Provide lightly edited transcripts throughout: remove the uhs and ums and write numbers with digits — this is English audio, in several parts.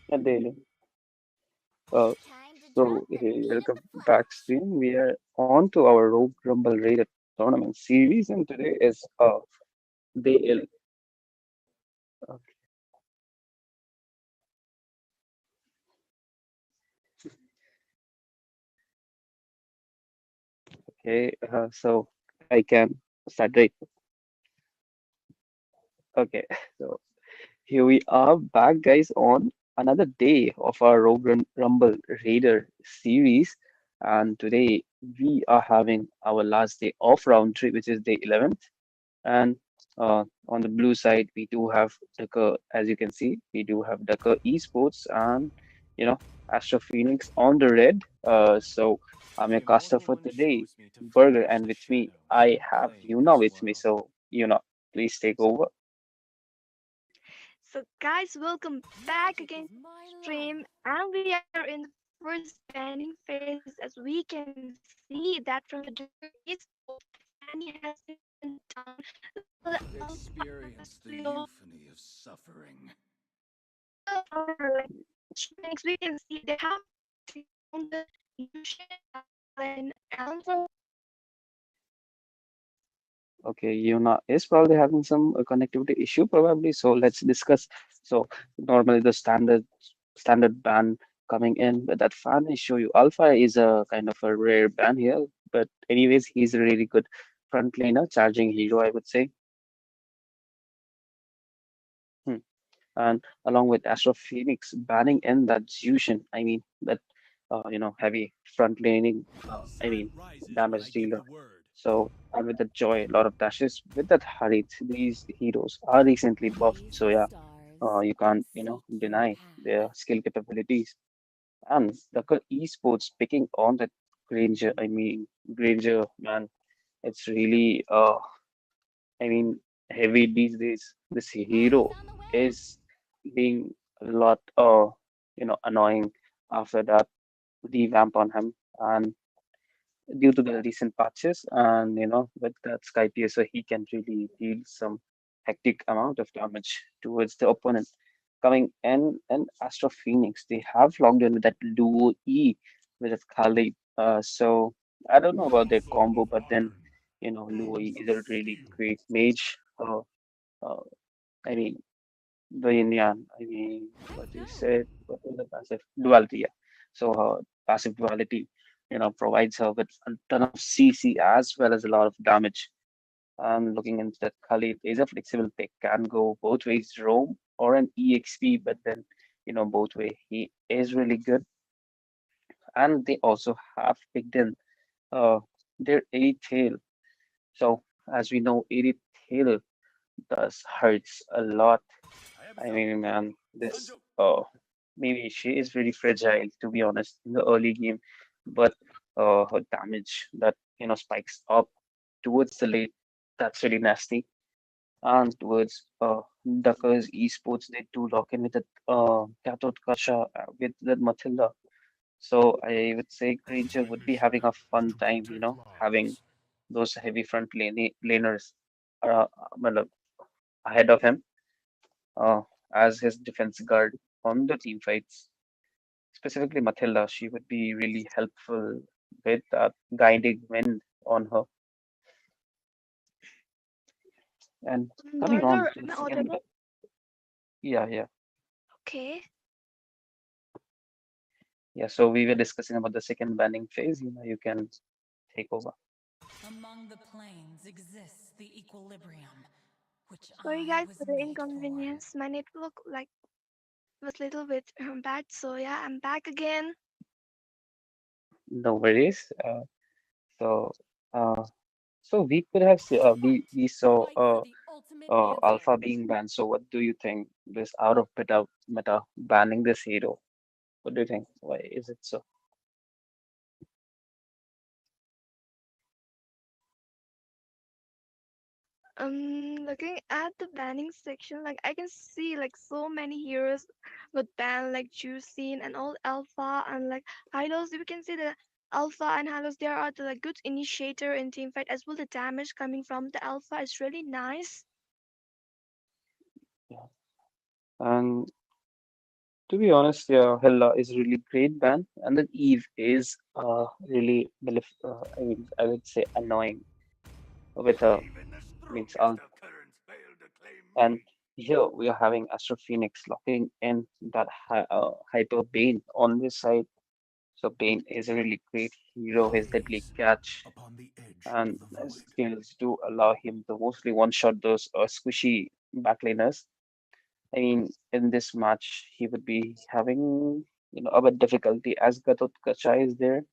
And daily. Uh, so hey, welcome back, stream. We are on to our Rogue Rumble Raider tournament series, and today is day okay. So I can start right. Okay. So here we are back, guys, on another day of our Rumble Raider series, and today we are having our last day of round three, which is day 11th. And on the blue side, we do have Dakar, as you can see, we do have Dakar Esports and, you know, Astro Phoenix on the red. So I'm your caster for today, Burger, and with me, I have Yuna with me. So, Yuna, please take over. So, guys, welcome back again to the stream. And we are in the first banning phase, as we can see that from the Dakar Esports, Fanny has been sent down, while the Alpha and Helios well, our like Astro Phoenix, we can see they have taken down the Yushin and Alpha. Okay, Yuna is probably having some connectivity issue, probably. So let's discuss. So normally the standard band coming in, but that fan issue you Alpha is a kind of a rare band here. But anyways, he's a really good front laner, charging hero, I would say. Hmm. And along with Astro Phoenix banning in that Jushin, I mean that heavy front laning, damage dealer. So and with the joy, a lot of dashes with that Harit, these heroes are recently buffed. So yeah, you can't deny their skill capabilities. And the esports picking on that Granger, Granger man, it's really I mean, heavy these days. This hero is being a lot, annoying after that revamp on him, and due to the recent patches, and with that Sky Piercer, he can really deal some hectic amount of damage towards the opponent. Coming in and Astro Phoenix, they have logged in with that duo E with that Khalid. So I don't know about their combo, but then Luo E is a really great mage. Uh, I mean, the Indian, what you said, what was the passive duality? Yeah. So passive duality, provides her with a ton of CC as well as a lot of damage. And looking into that, Khalid is a flexible pick, can go both ways, roam or an EXP, but then, both way. He is really good. And they also have picked in uh, their 80 tail. So as we know, 80 tail does hurts a lot. I mean, man, this maybe she is very fragile to be honest in the early game, but her damage that spikes up towards the late, that's really nasty. And towards Duckers esports, they do lock in with that Cathode Kasha with that Matilda. So I would say Granger would be having a fun time, having those heavy front laners uh, matlab, ahead of him uh, as his defense guard on the team fights. Specifically, Matilda, she would be really helpful with that guiding wind on her. And coming on Burger, to the am I second, audible? yeah, yeah, Okay. yeah. So we were discussing about the second banning phase. You can take over. Sorry, guys, for the inconvenience. My network was a little bit bad, so yeah, I'm back again. No worries. So, uh, so we could have we saw Alpha being banned. So what do you think? This out of meta banning this hero. What do you think? Why is it so? Looking at the banning section, like I can see like so many heroes got banned, like Juicing and all Alpha and like Hylos. We can see the Alpha and Hylos. They are the like good initiator in team fight as well. The damage coming from the Alpha is really nice. Yeah. To be honest, yeah, Hella is really great band, and then Eve is really, I mean, I would say annoying with means and here we are having Astro Phoenix locking in that Hyper Bane on this side. So Bane is a really great hero. His deadly catch and his skills do allow him to mostly one-shot those squishy backliners. I mean, in this match, he would be having a bit difficulty as Gatot Kacha is there.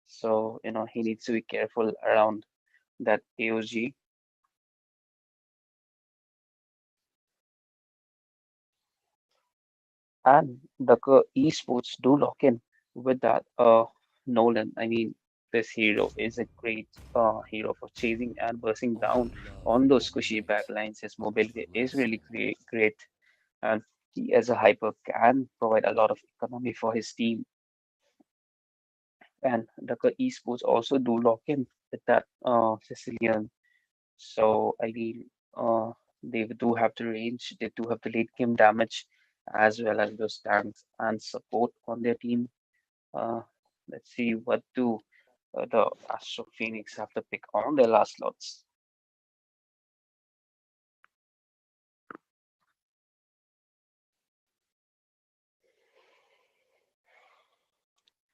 So he needs to be careful around that AOG. And the esports do lock in with that Nolan. I mean, this hero is a great hero for chasing and bursting down on those squishy backlines. His mobility is really great, and he as a hyper can provide a lot of economy for his team. And the esports also do lock in with that Sicilian. So I mean, they do have the range, they do have the late game damage, as well as those tanks and support on their team. Uh, let's see what do the Astro Phoenix have to pick on their last slots.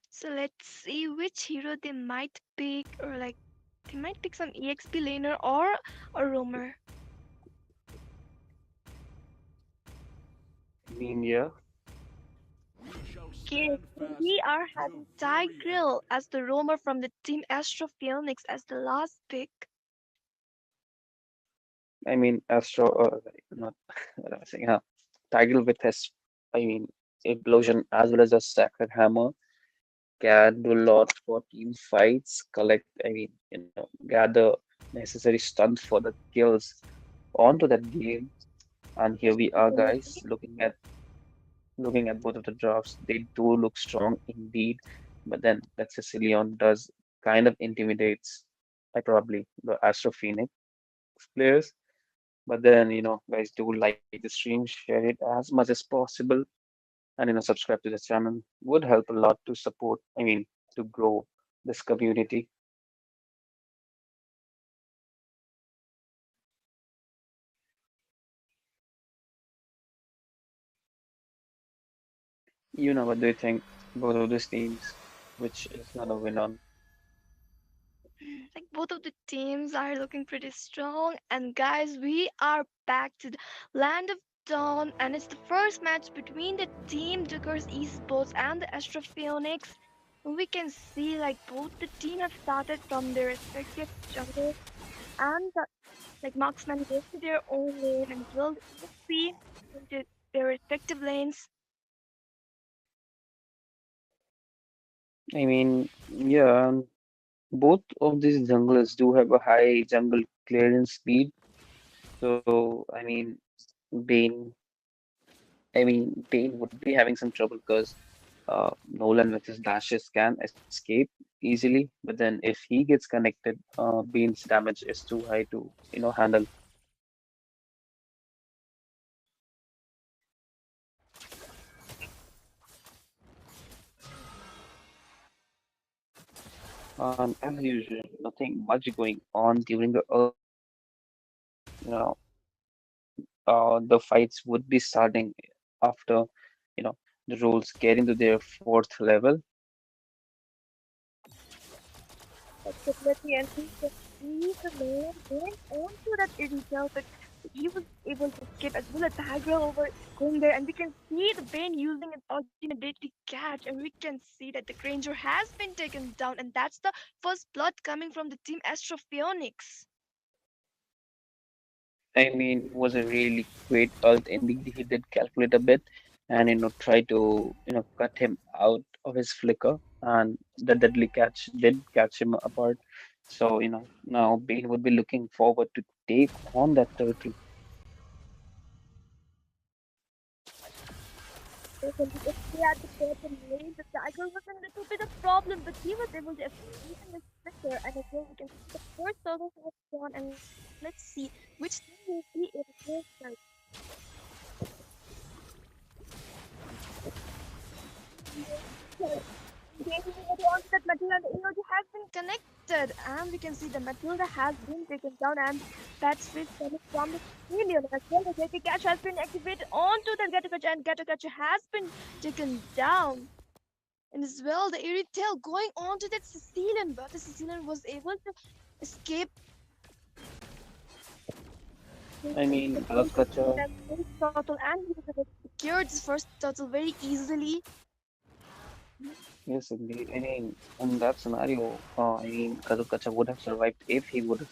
So let's see which hero they might pick, or like they might pick some EXP laner or a roamer. I mean, yeah, Okay, so we are having Tigreal as the roamer from the team Astro Phoenix as the last pick. I mean, Astro, not what am I saying, Tiger with his, I mean, implosion as well as a sacred hammer can do a lot for team fights, collect, I mean, gather necessary stuns for the kills onto that game. And here we are, guys, looking at both of the drafts. They do look strong indeed, but then that Sicilian does kind of intimidates, probably the Astro Phoenix players. But then, guys, do like the stream, share it as much as possible, and subscribe to the channel. Would help a lot to support, I mean, to grow this community. What do you think both of these teams, which is gonna win on? Like both of the teams are looking pretty strong. And guys, we are back to the land of dawn, and it's the first match between the team Duckers Esports and the Astro Phoenix. We can see like both the team have started from their respective jungles, and like marksmen go to their own lane and build EXP into their respective lanes. I mean, yeah, both of these junglers do have a high jungle clearance speed. So, Bane, Bane would be having some trouble because Nolan with his dashes can escape easily. But then if he gets connected, Bane's damage is too high to, handle. As usual, nothing much going on during the early game. You know, the fights would be starting after, the roles get into their fourth level. Definitely, and we can see the man going on to that intel, but he was able to escape as well as Tiger over going there, and we can see the Bane using an ultimate deadly catch, and we can see that the Granger has been taken down, and that's the first blood coming from the team Astro Phoenix. I mean, it was a really great ult. Indeed, he did calculate a bit and try to cut him out of his flicker, and the deadly catch did catch him apart. So now Bane would be looking forward to take on that turtle. Definitely, if he had the bottom lane, the Tiger was a little bit of problem, but he was able to escape in this flicker, and as well, we can see the first turtle has gone, and let's see which team will be in the first. turtle and the energy has been connected. And we can see the Matilda has been taken down and that's fish coming from the Sicilian as well. The Getty Catch has been activated onto the Gato Catch and Gato Catch has been taken down. And as well, the airy tail going on to that Sicilian, but the Sicilian was able to escape I mean, Galakacha, that first turtle and he was able to secure this first turtle very easily. yes, indeed. I mean, in that scenario, I mean, Kazukacha would have survived if he would have,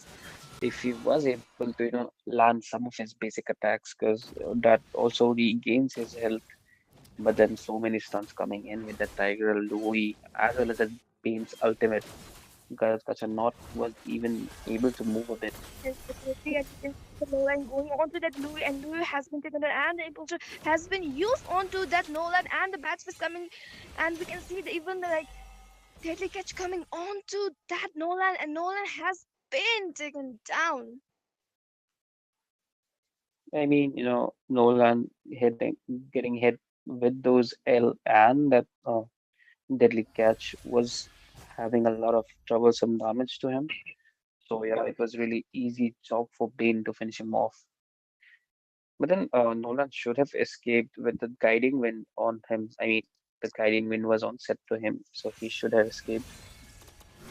if he was able to, land some of his basic attacks, because that also regains his health. But then so many stuns coming in with the Tiger, Louis, as well as the Bane's ultimate. Kazukacha not was even able to move a bit. Yes, definitely. And you can see the Nolan going onto that Louis, and Louis has been taken out, and the impulsor has been used onto that Nolan, and the bats was coming, and we can see the, even the like deadly catch coming onto that Nolan, and Nolan has been taken down. I mean, Nolan hitting, getting hit with those L and that deadly catch was having a lot of troublesome damage to him. So yeah, it was really easy job for Bane to finish him off. But then Nolan should have escaped with the guiding wind on him. I mean, the guiding wind was on set to him, so he should have escaped.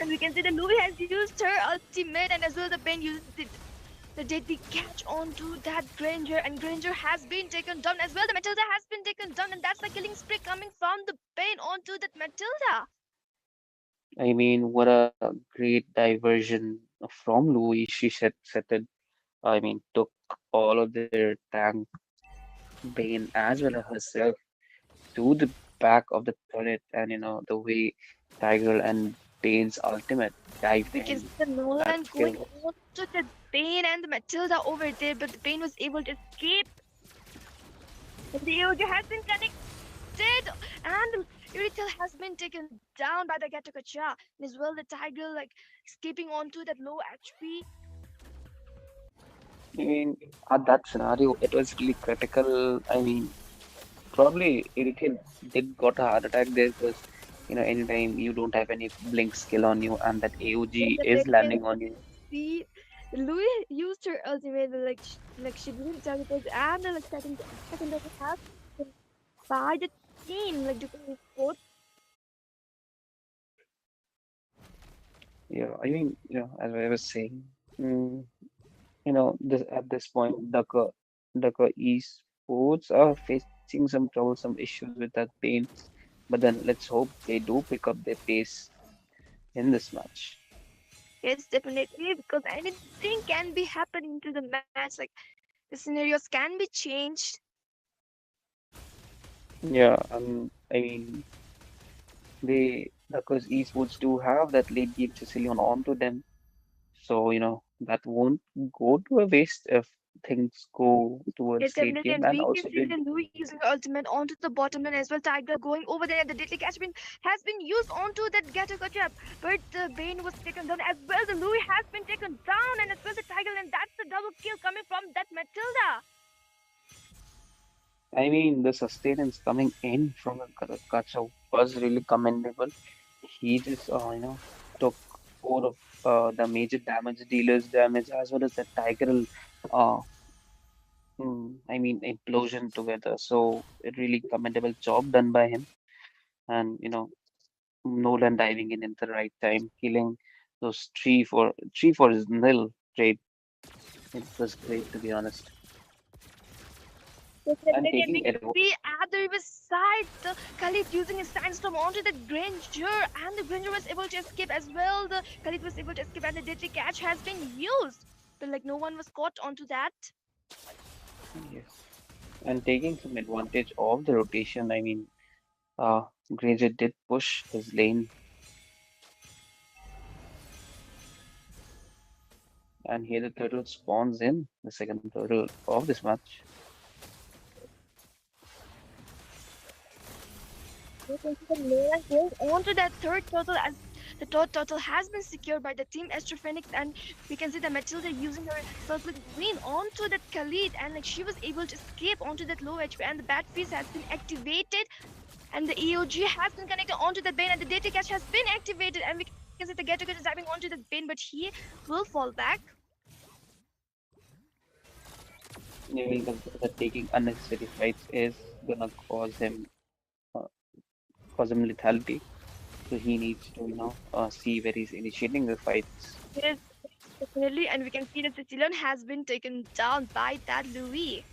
And we can see that Louis has used her ultimate, and as well the Bane used the deadly catch onto that Granger, and Granger has been taken down as well. The Matilda has been taken down, and that's the killing spree coming from the Bane onto that Matilda. I mean, what a great diversion from Louis. She set it. I mean, took all of their tank, Bane, as well as herself to the back of the turret, and the way Tiger and Bane's ultimate dived We can in see the that Nolan kill going was. on to the Bane and the Matilda over there, but the Bane was able to escape. And the Yoga has been connected, and the Uritel has been taken down by the Gatakacha. And as well, the Tiger like escaping onto that low HP. I mean, at that scenario, it was really critical. I mean, probably Irritated did got a heart attack there because, anytime you don't have any blink skill on you and that Yes, AOG is definitely. And landing on you. see, Louis used her ultimate, like she didn't tell because and like second double has been by the team, like during this sport. Yeah, I mean, as I was saying, mm, this at this point, Dhaka esports are facing some troublesome issues with that pain. But then let's hope they do pick up their pace in this match. Yes, definitely, because anything can be happening to the match. Like the scenarios can be changed. Yeah, I mean, because esports do have that late game Sicilian onto them. So, that won't go to a waste if things go Yes, towards late definitely. game. And And we can also, see the Louis using her ultimate onto the bottom lane as well. Tiger going over there, and the deadly catch has been used onto that Gato trap. But the Bane was taken down as well. The Louis has been taken down, and as well the Tiger, and that's the double kill coming from that Matilda. I mean, the sustenance coming in from the Kacha was really commendable. He just, took four of the major damage dealers damage as well as the Tiger, uh, I mean, implosion together. So, a really commendable job done by him. And, Nolan diving in at the right time, killing those three for his nil trade. It was great, to be honest. Yes, And definitely. And we taking can it, see at the river side, the Khalid using his sandstorm onto the Granger, and the Granger was able to escape as well. The Khalid was able to escape, and the deadly catch has been used. But like no one was caught onto that. yes, and taking some advantage of the rotation. I mean, Granger did push his lane, and here the turtle spawns in the second turtle of this match. We can see the Nolan going on to that third turtle as the third turtle has been secured by the team Astrophenix, and we can see the Matilda using her circlet queen onto that Khalid, and like she was able to escape onto that low HP, and the bat freeze has been activated. And the EOG has been connected onto that Bane, and the data catch has been activated. And we can see the Get Together is diving onto that Bane, but he will fall back. You will consider that taking unnecessary fights is gonna uh, cause him lethality. So he needs to, see where he's initiating the fights. Yes, definitely. And we can see that Sicilian has been taken down by that Louis.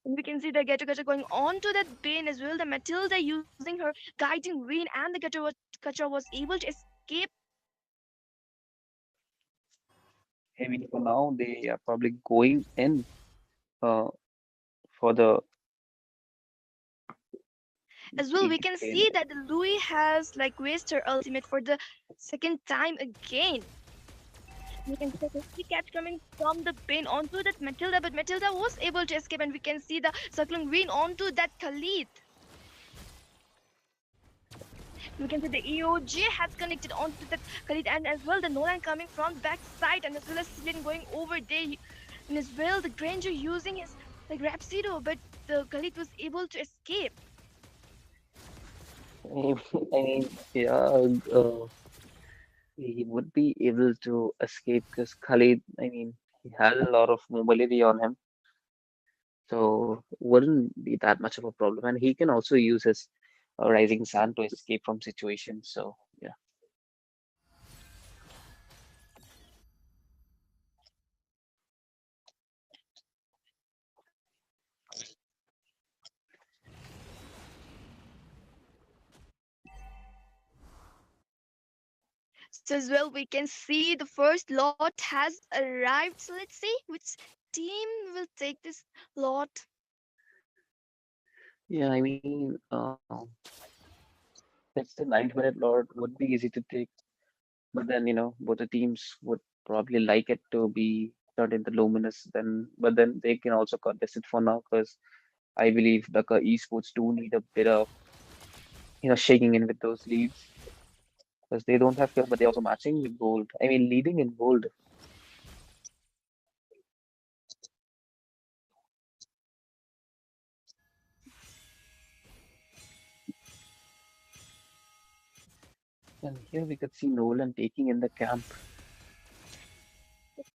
And we can see the Get Together going on to that Bane as well. The Matilda using her guiding Rain, and the Gacha was able to escape. I mean, for now, they are probably going in uh, for the As well, we easy can play. see that Louis has like wasted her ultimate for the second time again. We can see the safety catch coming from the Bane onto that Matilda, but Matilda was able to escape, and we can see the circling Rain onto that Khalid. We can see the EOG has connected onto that Khalid, and as well the Nolan coming from backside, and as well as Cillian going over there, and as well the Granger using his like Rhapsido, but the Khalid was able to escape. I mean, yeah, he would be able to escape because Khalid, I mean, he had a lot of mobility on him, so wouldn't be that much of a problem. And he can also use his Rising Sun to escape from situations. So yeah, So as well, we can see the first lot has arrived. So let's see which team will take this lot. yeah. I mean, that's the 9 minute Lord would be easy to take, but then both the teams would probably like it to be turned into Luminous. But then they can also contest it for now because I believe the esports do need a bit of shaking in with those leads because they don't have kills, but they're also matching with gold. I mean, leading in gold. And here we could see Nolan taking in the camp.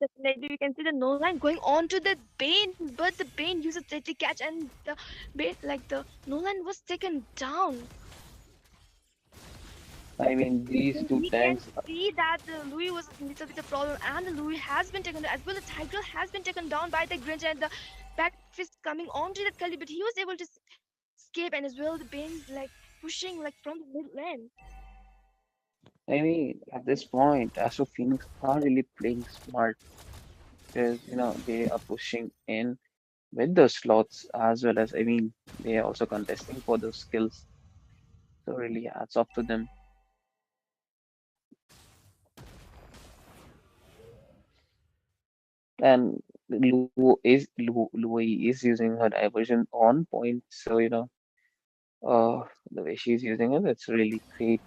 Definitely, we can see the Nolan going on to the Bane, but the Bane uses Deadly Catch, and the Bane, like the Nolan was taken down. I mean, these two We can tanks. see that the Louis was a little bit of problem, and the Louis has been taken down, as well as Tigrel has been taken down by the Grinch, and the back fist coming onto that Kali, but he was able to escape, and as well the Bane like pushing like from the mid lane. I mean, at this point, Astro Phoenix are really playing smart because they are pushing in with the slots as well as, I mean, they are also contesting for those skills. So really hats off to them. And Louis is using her diversion on point. So the way she's using it, it's really great.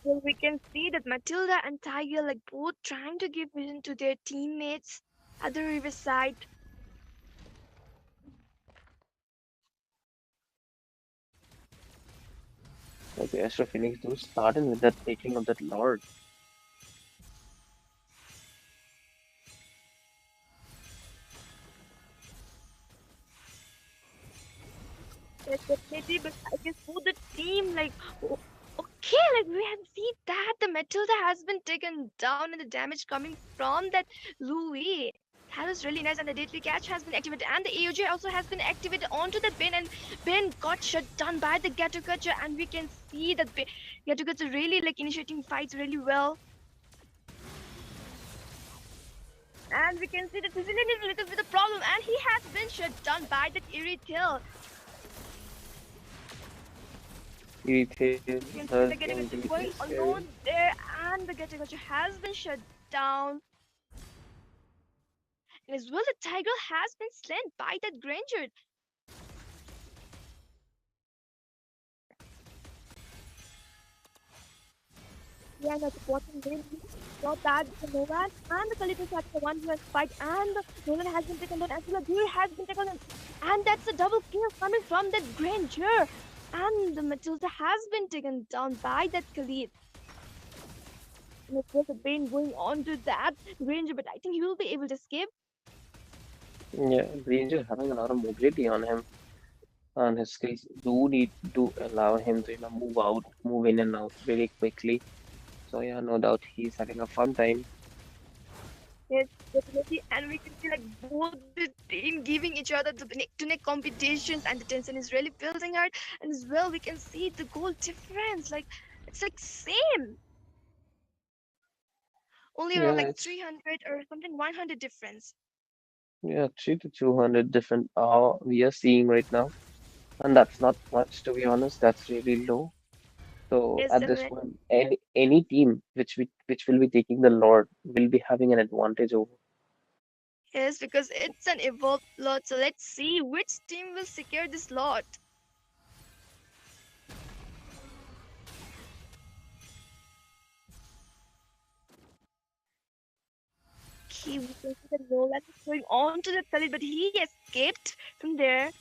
Well, we can see that Matilda and Tiger like both trying to give vision to their teammates at the riverside. Okay, Astro Phoenix do started with that taking of that Lord. Yes, definitely, but I guess for the team, like, okay, like we have seen that the Matilda has been taken down and the damage coming from that Louis. That was really nice, and the deadly catch has been activated, and the AOJ also has been activated onto the bin, and bin got shut down by the Gato Catcher, and we can see that Gato Catcher really like initiating fights really well. And we can see that Sicilian is a little bit of problem, and he has been shut down by that Eerie Tail. Irritated We can see does the Getagacha indeed going is scary. alone there, and the Getagacha has been shut down. And as well, the Tiger has been slain by that Granger. Yeah, at the bottom lane, we saw that the Nolan and the Khalid is having a one-to-one fight, and the Nolan has been taken down, as well as Dewey has been taken down, and that's a double kill coming from that Granger, and the Matilda has been taken down by that Khalid. And it was a Bane going on to that Granger, but I think he will be able to escape. Yeah, Granger having a lot of mobility on him, and his skills do need to allow him to, move out, move in and out really quickly. So yeah, no doubt he's having a fun time. Yes, definitely. And we can see like both the team giving each other the neck-to-neck competitions, and the tension is really building out. And as well, we can see the goal difference. Like it's like same, only around Yeah, like it's 300 or something, 100 difference. yeah, 3 to 200 different we are seeing right now, and that's not much to be honest. That's really low. So Yes, at this definitely. point, any team which will be taking the Lord will be having an advantage over. Yes, because it's an evolved lot. So let's see which team will secure this lot. Okay, we can see that Nolan is going on to the Khalid, but he escaped from there.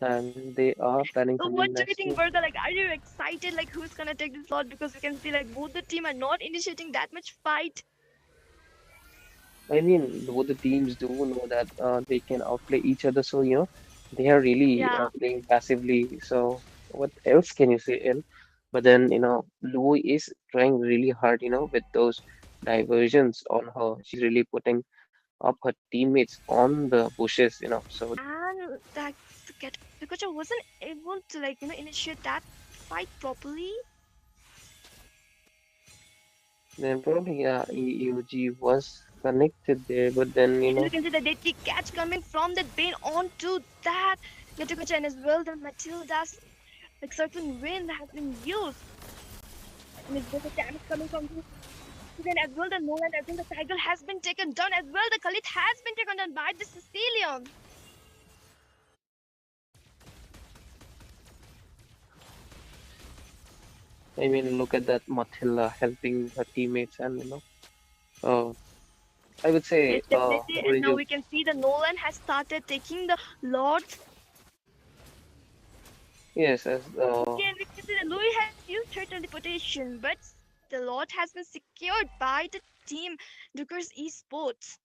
And they are planning So what something do you next think, year. Bertha? Like, are you excited? Like, who's gonna take this lot? Because we can see like both the team are not initiating that much fight. I mean, both the teams do know that they can outplay each other, so they are really Yeah, playing passively. So what else can you say, El? But then Louis is trying really hard, with those diversions on her. She's really putting up her teammates on the bushes, So and that the get because I wasn't able to like initiate that fight properly. then probably EUG was connected there, but then And you can see the deadly catch coming from that Bane onto that Gatukacha, and as well the Matilda's like certain wind has been used, and as well the damage coming from this. Then as well the Nolan, as well the Tiger has been taken down, as well the Khalid has been taken down by the Sicilian. I mean, look at that Matilda helping her teammates, and uh, I would Yes, say definitely. what And did now you we can see the Nolan has started taking the Lords. yes, as Okay, and we can see that Louis has used her teleportation, but the Lord has been secured by the team Duker's Esports.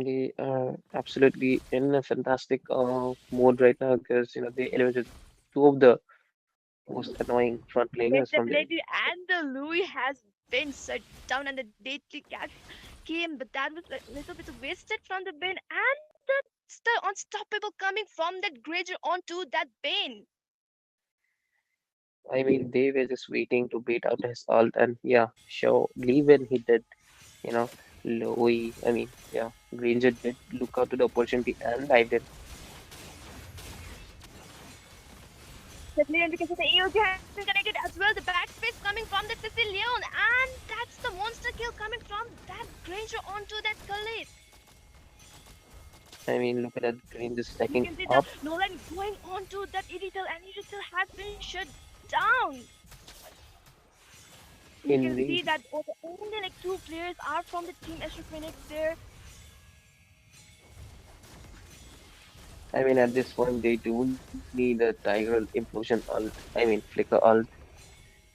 they are absolutely in a fantastic mode right now because they eliminated two of the most annoying front Yes, laners from there. definitely. And the Louis has been shut down, and the deadly catch came, but that was a little bit wasted from the Bane, and the unstoppable coming from that Granger onto that Bane. I mean, they were just waiting to bait out his ult, and yeah, sure, Lee when he did, you know, Louis, I mean, yeah, Granger did look out to the opportunity and dived in. Definitely, and because the AOG has been connected as well, the backspace coming from the Sicilian, and that's the monster kill coming from that Granger onto that Khalid. I mean, look at that Granger You stacking can see the up Nolan going onto that Edital, and Edital has been shut down. And you can see indeed. that only like two players are from the team Astro Phoenix there. I mean, at this point, they do need a Tiger implosion ult. I mean, flicker ult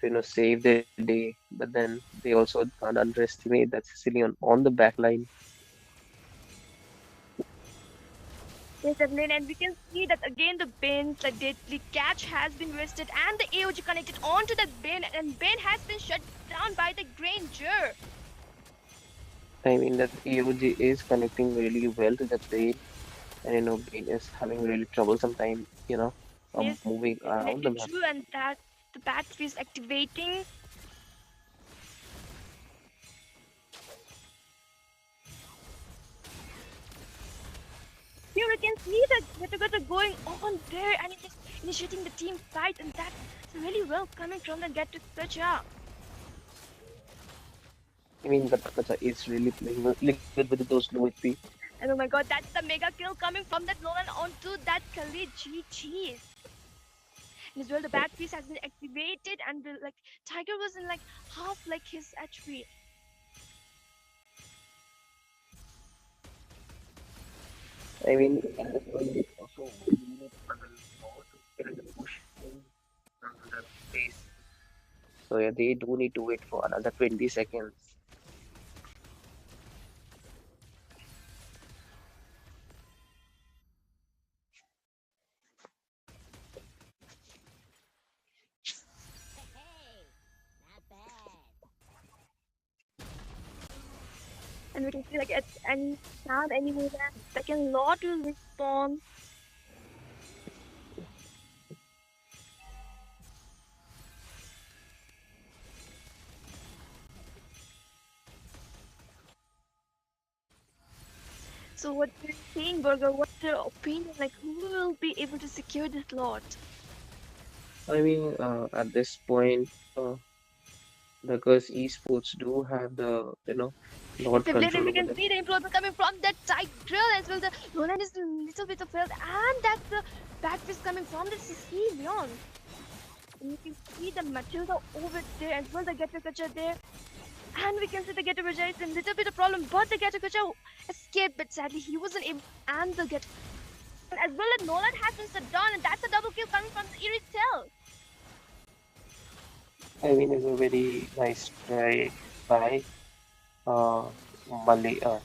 to save the day. But then they also can't underestimate that Sicilian on the back line. Yes, definitely, and we can see that again the Bane's like deadly catch has been wasted, and the AOG connected onto the Bane, and Bane has been shut down by the Granger. I mean, that AOG is connecting really well to the Bane, and Bane is having really troublesome time, Yes, moving around the definitely map. true, and that the battery is activating. Here we can see the Getagata going on there, and it is initiating the team fight, and that's really well coming from the Get to Gacha. I mean, Gatakacha is really playing liquid with those low HP. And oh my god, that's the mega kill coming from that Nolan onto that Khalid. GG's. And as well, the bat piece has been activated, and the like tiger was in like half like his HP. I mean, at this point, they also needed a little more to get the push in that pace. So yeah, they do need to wait for another 20 seconds. And we can see like at any time, any moment, second lot will respond. So what do you think, Burger? What's your opinion? Like who will be able to secure this lot? I mean, at this point, because esports do have the, Yes, lot Evelyn, and control we over can them. see the improvement coming from that tight grill as well. The Roland is a little bit of health, and that's the back fist coming from the Sicilian. And you can see the Matilda over there as well, the Getter Catcher there. And we can see the Getter Catcher is a little bit of problem, but the Getter Catcher escaped, but sadly he wasn't able and the Getter and as well as Nolan has been shut down, and that's a double kill coming from the Eerie Tail. I mean, it's a very nice try by Matilda,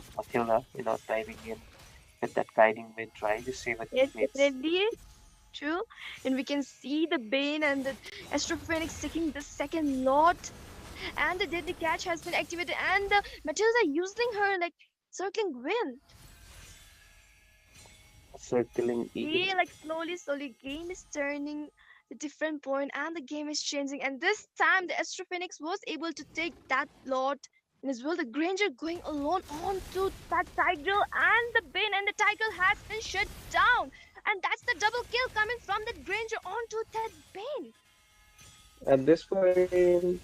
diving in with that guiding mid try to save her Yes, teammates. definitely true. And we can see the Bane and the Astro Phoenix taking the second lot. And the deadly catch has been activated, and the Matilda using her like circling wind. Circling See, E. like slowly, game is turning the different point, and the game is changing. And this time, the Astro Phoenix was able to take that lot, and as well, the Granger going alone onto that Tiger, and the Bane and the Tiger has been shut down. And that's the double kill coming from that Granger onto that Bane. At this point,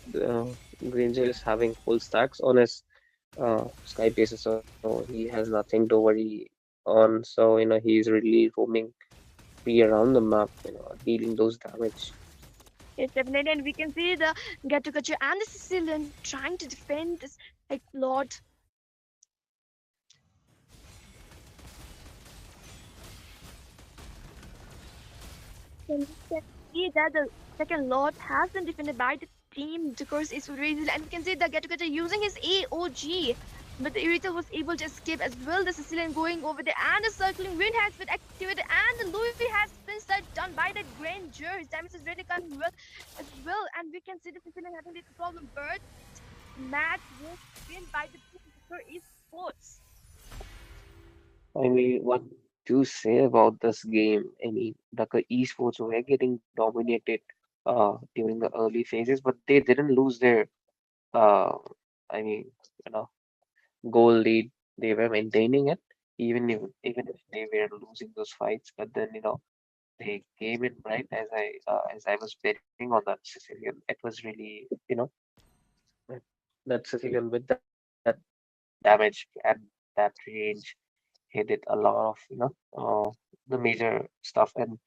Granger is having full stacks on his Sky Pacer, so he has nothing to worry on. So, he's really roaming free around the map, dealing those damage. Yes, definitely, and we can see the Gatukacha and the Sicilian trying to defend this like lot. And we can see that the second lot has been defended by the team. The course is raised, and we can see the Gatukacha using his AOG. But the Irita was able to escape as well. The Sicilian going over there, and the circling wind has been activated, and the Louis has been shut down by the Granger. His damage is really coming well as well, and we can see the Sicilian having little problem. But match was win by the team. Is sports. I mean, what to say about this game? I mean, the esports were getting dominated during the early phases, but they didn't lose their uh, I mean, you know, goal lead. They were maintaining it, even if they were losing those fights. But then, they came in right as I was betting on that Sicilian. It was really, that that Sicilian with that damage and that range, he did a lot of, the major stuff, and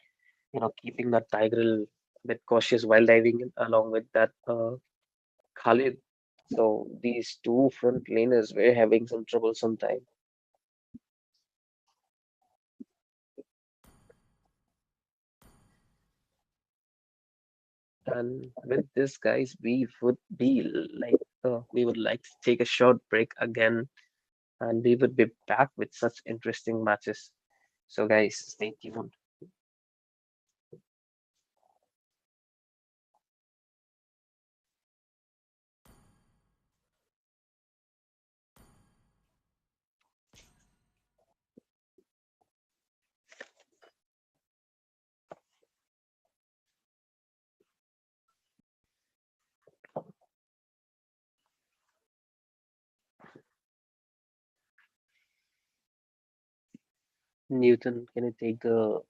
keeping that Tigreal a bit cautious while diving in, along with that Khalid. So these two front laners were having some trouble sometime. And with this, guys, we would like to take a short break again, and we would be back with such interesting matches. So, guys, stay tuned. Newton, can you take the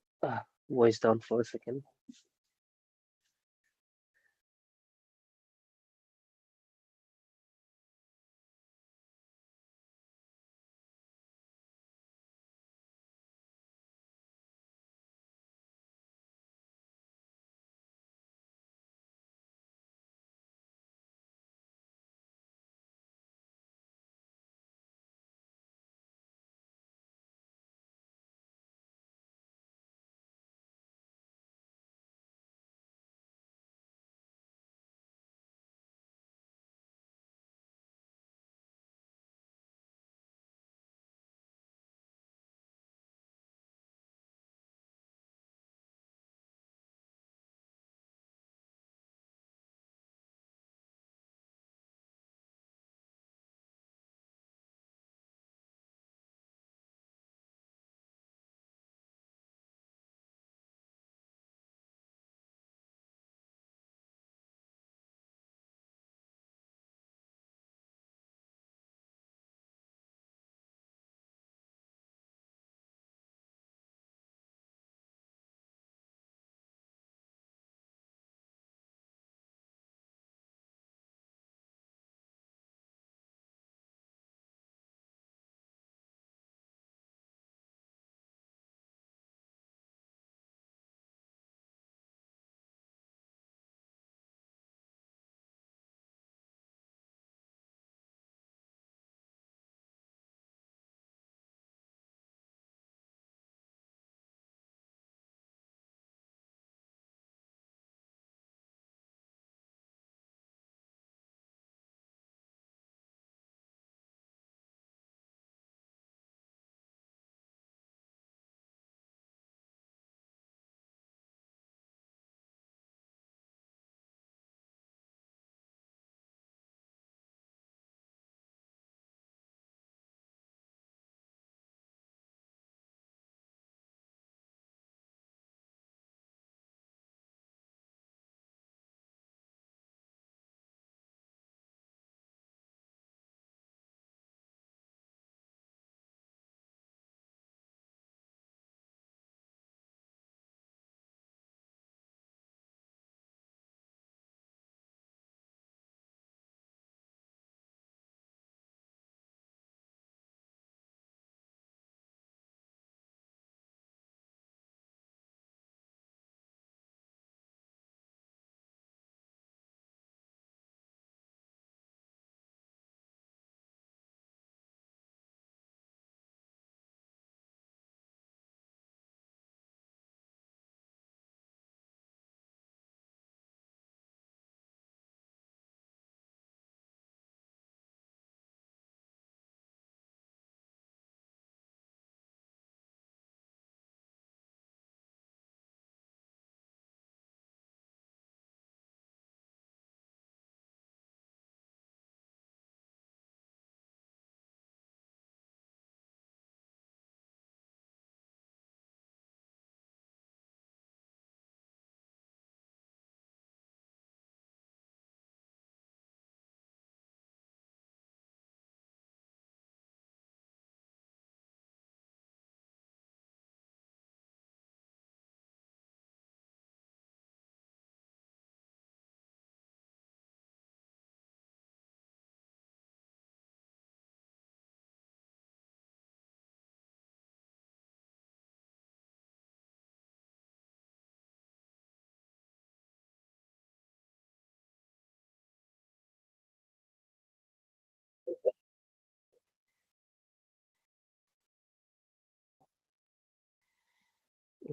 voice down for a second?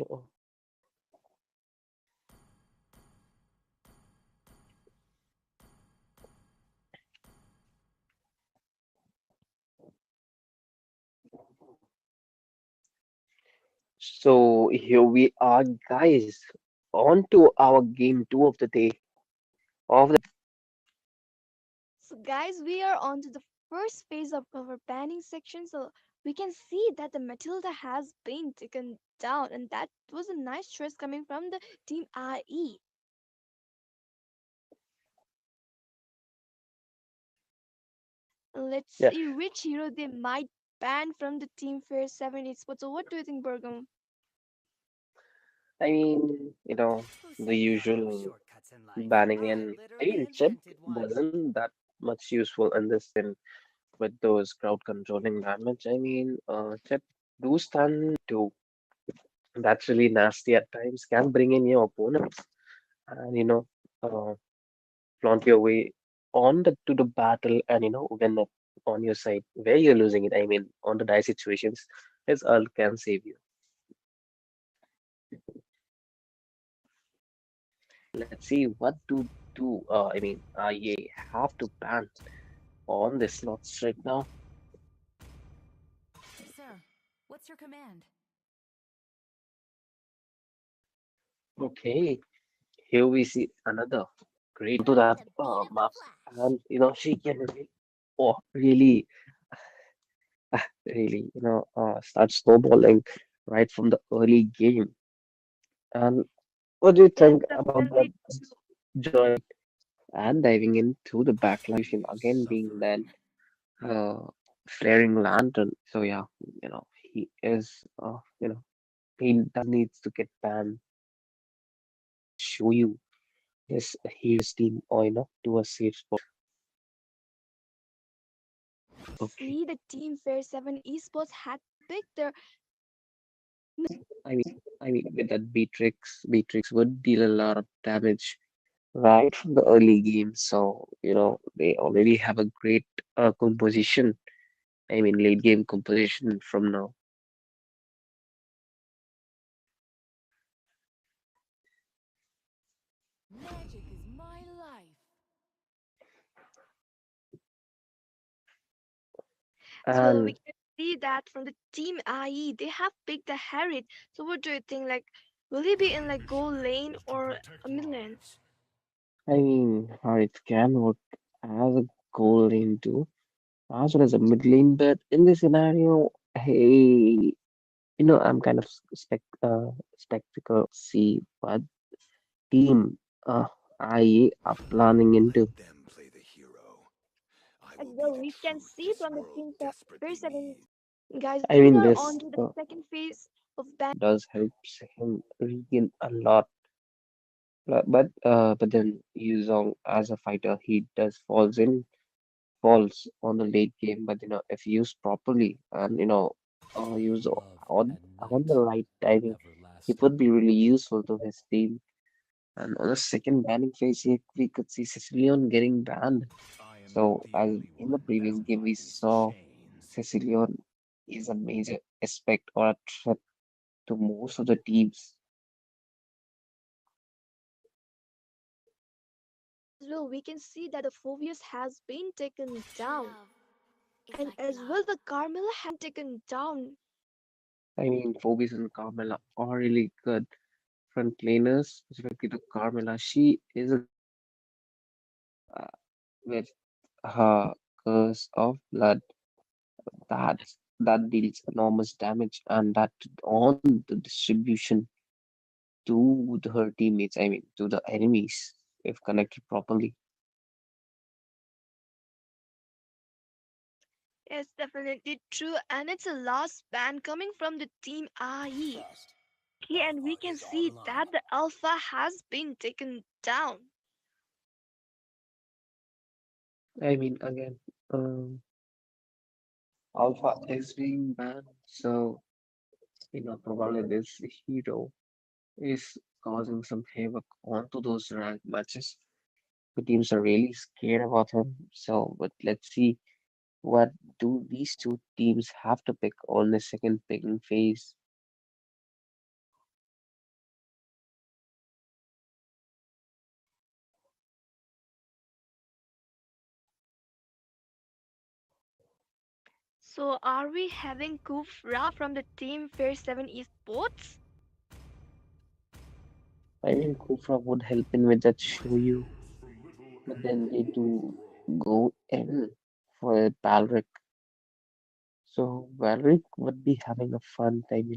Uh, So here we are, guys. On to our game two of the day. Of the So, guys, we are on to the first phase of our banning section. So, we can see that the Matilda has been taken down, and that was a nice choice coming from the team IE. Let's yeah, see which hero they might ban from the Team Fair 7 esports. So, what do you think, Bergam? I mean, Who the said there are no usual shortcuts in life? banning I in. I literally mean, chip invented one. wasn't that much useful in this in with those crowd controlling damage. I mean, chip do stun too. That's really nasty at times. Can bring in your opponents and uh, flaunt your way on to the battle and win it on your side where you're losing it. I mean, on the die situations, his ult can save you. Let's see what do I mean, you have to ban on the slots right now. Sir, what's your command? Okay, here we see another great to Time that to beat up the maps, Flash. and she can really, really, start snowballing right from the early game. And what do you Yes, think about that definitely true. joint and diving into the backline again being that uh, flaring lantern? So yeah, he is, he does needs to get banned to show you his team or to a safe spot. Okay, See, the Team Fair 7 esports had picked their I mean with that Beatrix would deal a lot of damage right from the early game. So they already have a great composition. I mean late game composition from now. Magic is my life. as well. We And can see that from the Team IE, they have picked the Harriet. So, what do you think? Like, will he be in like goal lane or a mid lane? I mean how it can work as a goal lane too, as well as a mid lane. But in this scenario, hey, I'm kind of spectacle see what team I are planning into. Let them play the hero. I As will be well, the we can truth see this from the world Team Fair desperately 7, needs. guys, I we mean are this on to the second phase of ban. does helps him regain a lot. But then Yuzong as a fighter, he does falls on the late game. But if used properly and used Love at on the night, right timing, he everlasting. would be really useful to his team. And on the second banning phase, we could see Sicilian getting banned. I am not So the as only in the one previous bound game, by we these saw chains. Sicilian is a major aspect or a threat to most of the teams. As well, we can see that the Phobius has been taken down, Love is and like as love. well, the Carmilla has been taken down. I mean, Phoebus and Carmela are really good front laners, specifically the Carmela. She is a with her curse of blood that deals enormous damage and that on the distribution to her teammates. I mean, to the enemies if connected properly. Yes, definitely true, and it's a last ban coming from the Team IE. Fast. Okay, and we Alpha can is see online. that the Alpha has been taken down. I mean, again, Alpha is being banned, so probably this hero is causing some havoc onto those ranked matches. The teams are really scared about him. So, but let's see what do these two teams have to pick on the second picking phase. So are we having Kufra from the team Fair 7 Esports? I mean, Kufra would help in with that show you, but then they do go in for Balric. So Balric would be having a fun time.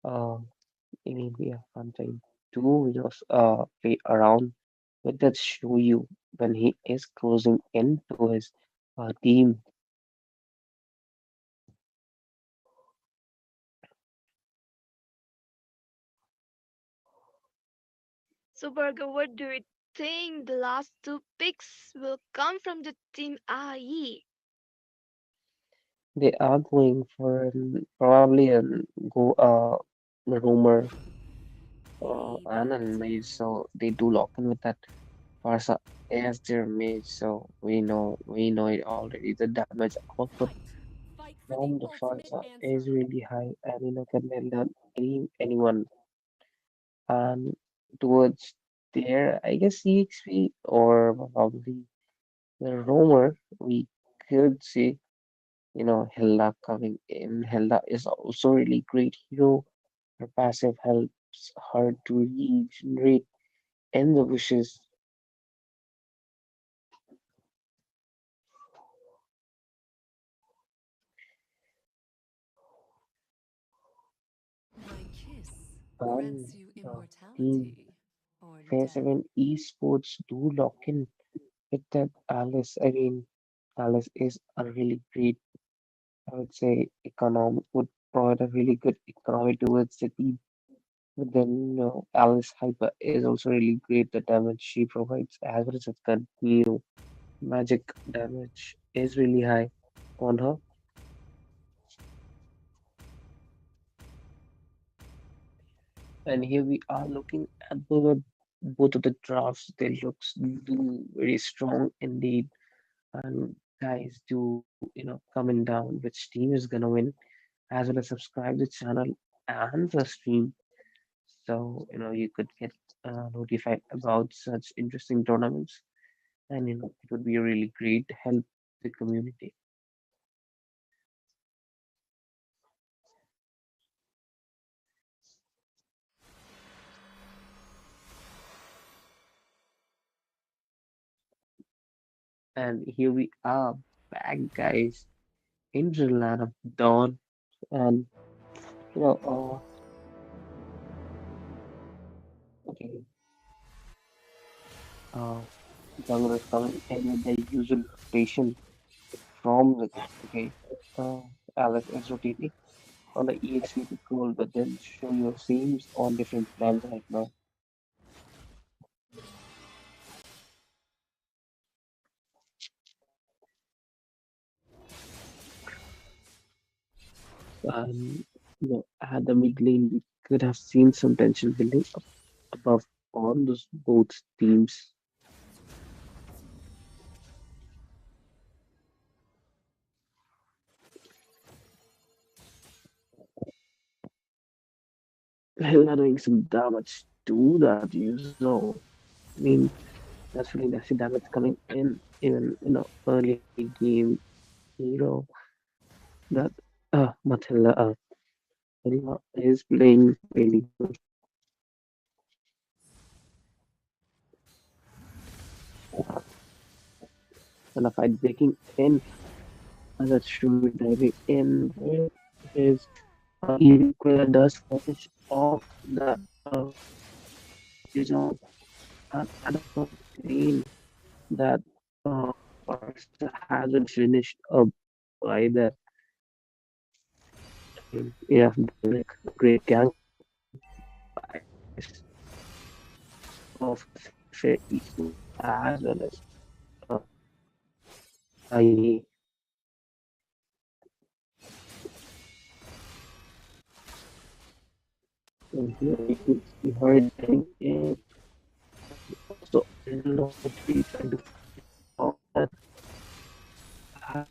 Uh, I mean, we have fun time to just play around with that show you when he is closing into his team. So Burger, what do you think the last two picks will come from the team IE? They are going for probably a go rumor and a mage, so they do lock in with that Farsa as their mage, so we know it already. The damage output Fight. Fight for the from the ultimate Farsa is answer. really high, and can nail down anyone. And towards there, I guess EXP or probably the roamer, we could see Hilda coming in. Hilda is also really great hero. Her passive helps her to regenerate in the bushes. My kiss And grants you Team immortality or Fair death. 7 Esports do lock in with that Alice. I mean, Alice is a really great, I would say, would provide a really good economy towards the team. But then, Alice Hyper is also really great. The damage she provides, as well as the new magic damage, is really high on her. And here we are looking at both of the drafts. They looks do very strong indeed. And guys, do comment down which team is gonna win, as well as subscribe the channel and the stream, so you could get notified about such interesting tournaments, and it would be a really great help the community. And here we are back, guys, in the land of dawn, and you know, okay, uh, jungle is coming in with the usual rotation from the okay. Uh, Alice is rotating on the EXP goal, but then show your seems on different plans right now. And at the mid lane, we could have seen some tension building up above on those both teams. Hella doing some damage to that user. I mean, that's really nasty damage coming in, even early game hero that Matilda Hela is playing really good. And a fight breaking in, and that's Shuri diving in with his EV Quilla does finish off that user and at the front lane that Barca hasn't finished up by that. I mean, yeah, Derek, a great gang bias of Fair Esports as well as uh, IE. And here we could see her diving in and also ultimately trying to finish off that has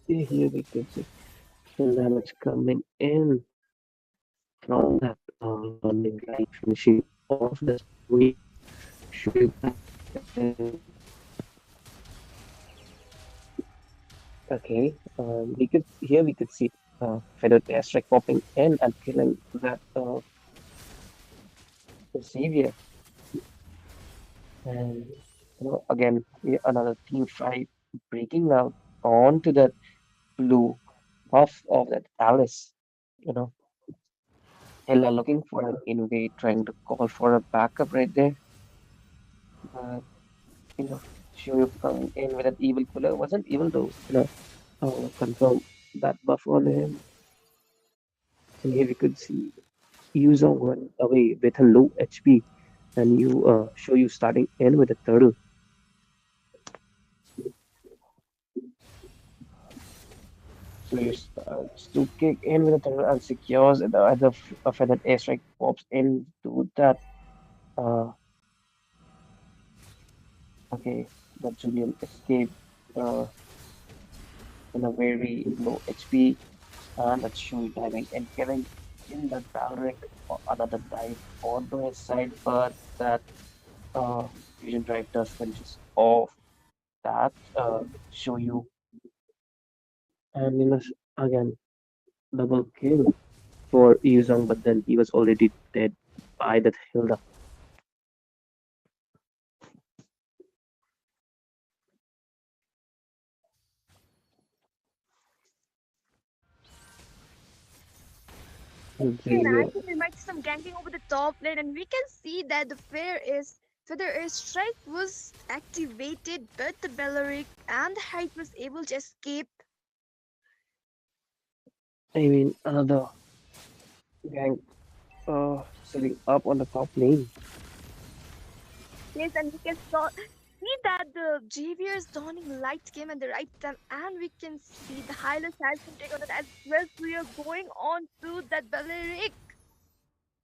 here we could see some damage coming in from that like finishing off the story. Should you guys Okay, we could see feathered airstrike popping in and killing that Xavier, and again another team fight breaking out onto that blue buff of that Alice. You know, Hella looking for an invade, trying to call for a backup right there. But Shoaib coming in with an evil killer wasn't able to confirm that buff on him. And here we could see Yuzong run away with a low HP, and show you starting in with a turtle. So you starts to kick in with a turtle and secures the other a feathered airstrike pops into that. Uh, okay, that Julian escaped uh, in a very low HP, and that Shui diving and killing in that Balric or another dive onto his side, but that fusion drive does finishes off that show you, and again double kill for Yuzong, but then he was already dead by that Hilda. Okay, and I Xavier. think we might see some ganking over the top lane, and we can see that the Feather Airstrike was activated, but the Bellaric and the Hyde was able to escape. I mean another gang setting up on the top lane. Yes, and we can see that the JV is donning light came at the right time, and we can see the Hylos has been taken on as well. So we are going on to that Bellaric.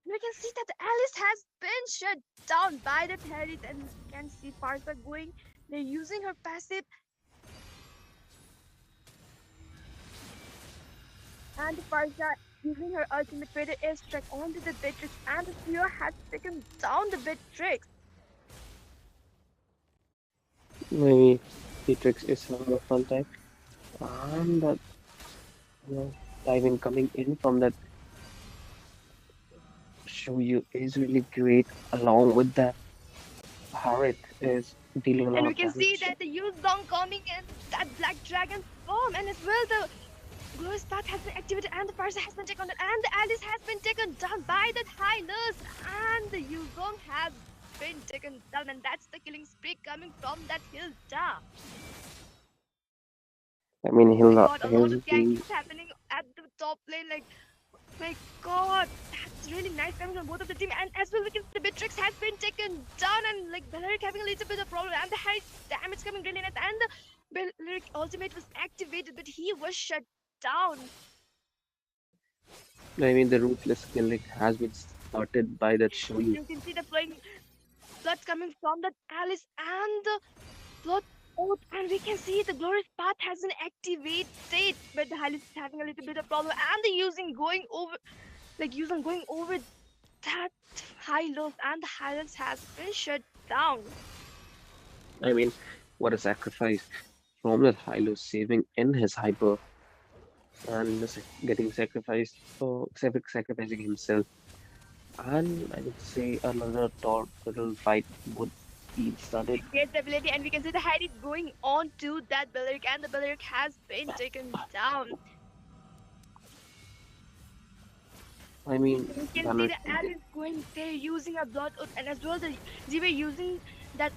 We can see that the Alice has been shut down by the Harriet, and we can see Parsa going. They're using her passive, and Parsa using her ultimate Vader airstrike onto the Beatrix, and the Spear has taken down the Beatrix. Maybe Beatrix is having a fun time, and that diving coming in from that show you is really great. Along with that, Harith is dealing a And lot we of can see damage. that the Yuzong coming in that Black Dragon form, and as well the Glorious Path has been activated, and the Parsa has been taken down, and the Alice has been taken down by that Hylos, and the Yuzong has been taken down, and that's the killing spree coming from that Hilda. I mean, Oh my Hilda god, a lot is of being. gankings happening at the top lane. Like, my god, that's really nice coming from both of the team. And as well, we can see the Beatrix has been taken down, and like Bellaric having a little bit of problem, and the high damage coming really nice. And the Bellaric ultimate was activated, but he was shut down. I mean, the ruthless killing has been started by that Shoyu. You can see the flowing blood coming from that Alice and the blood out, and we can see the glorious path has been activated, but the Alice is having a little bit of problem, and the using going over like using going over that high lows, and the highlands has been shut down. I mean, what a sacrifice from that Hilo saving in his hyper and getting sacrificed or sacrificing himself. And I would say another top little fight would be started. Yes, definitely, and we can see the head is going on to that Bellaric, and the Bellaric has been taken down. I mean, We can see Valor, the Alice going there using a blood oath, and as well the Ziva using that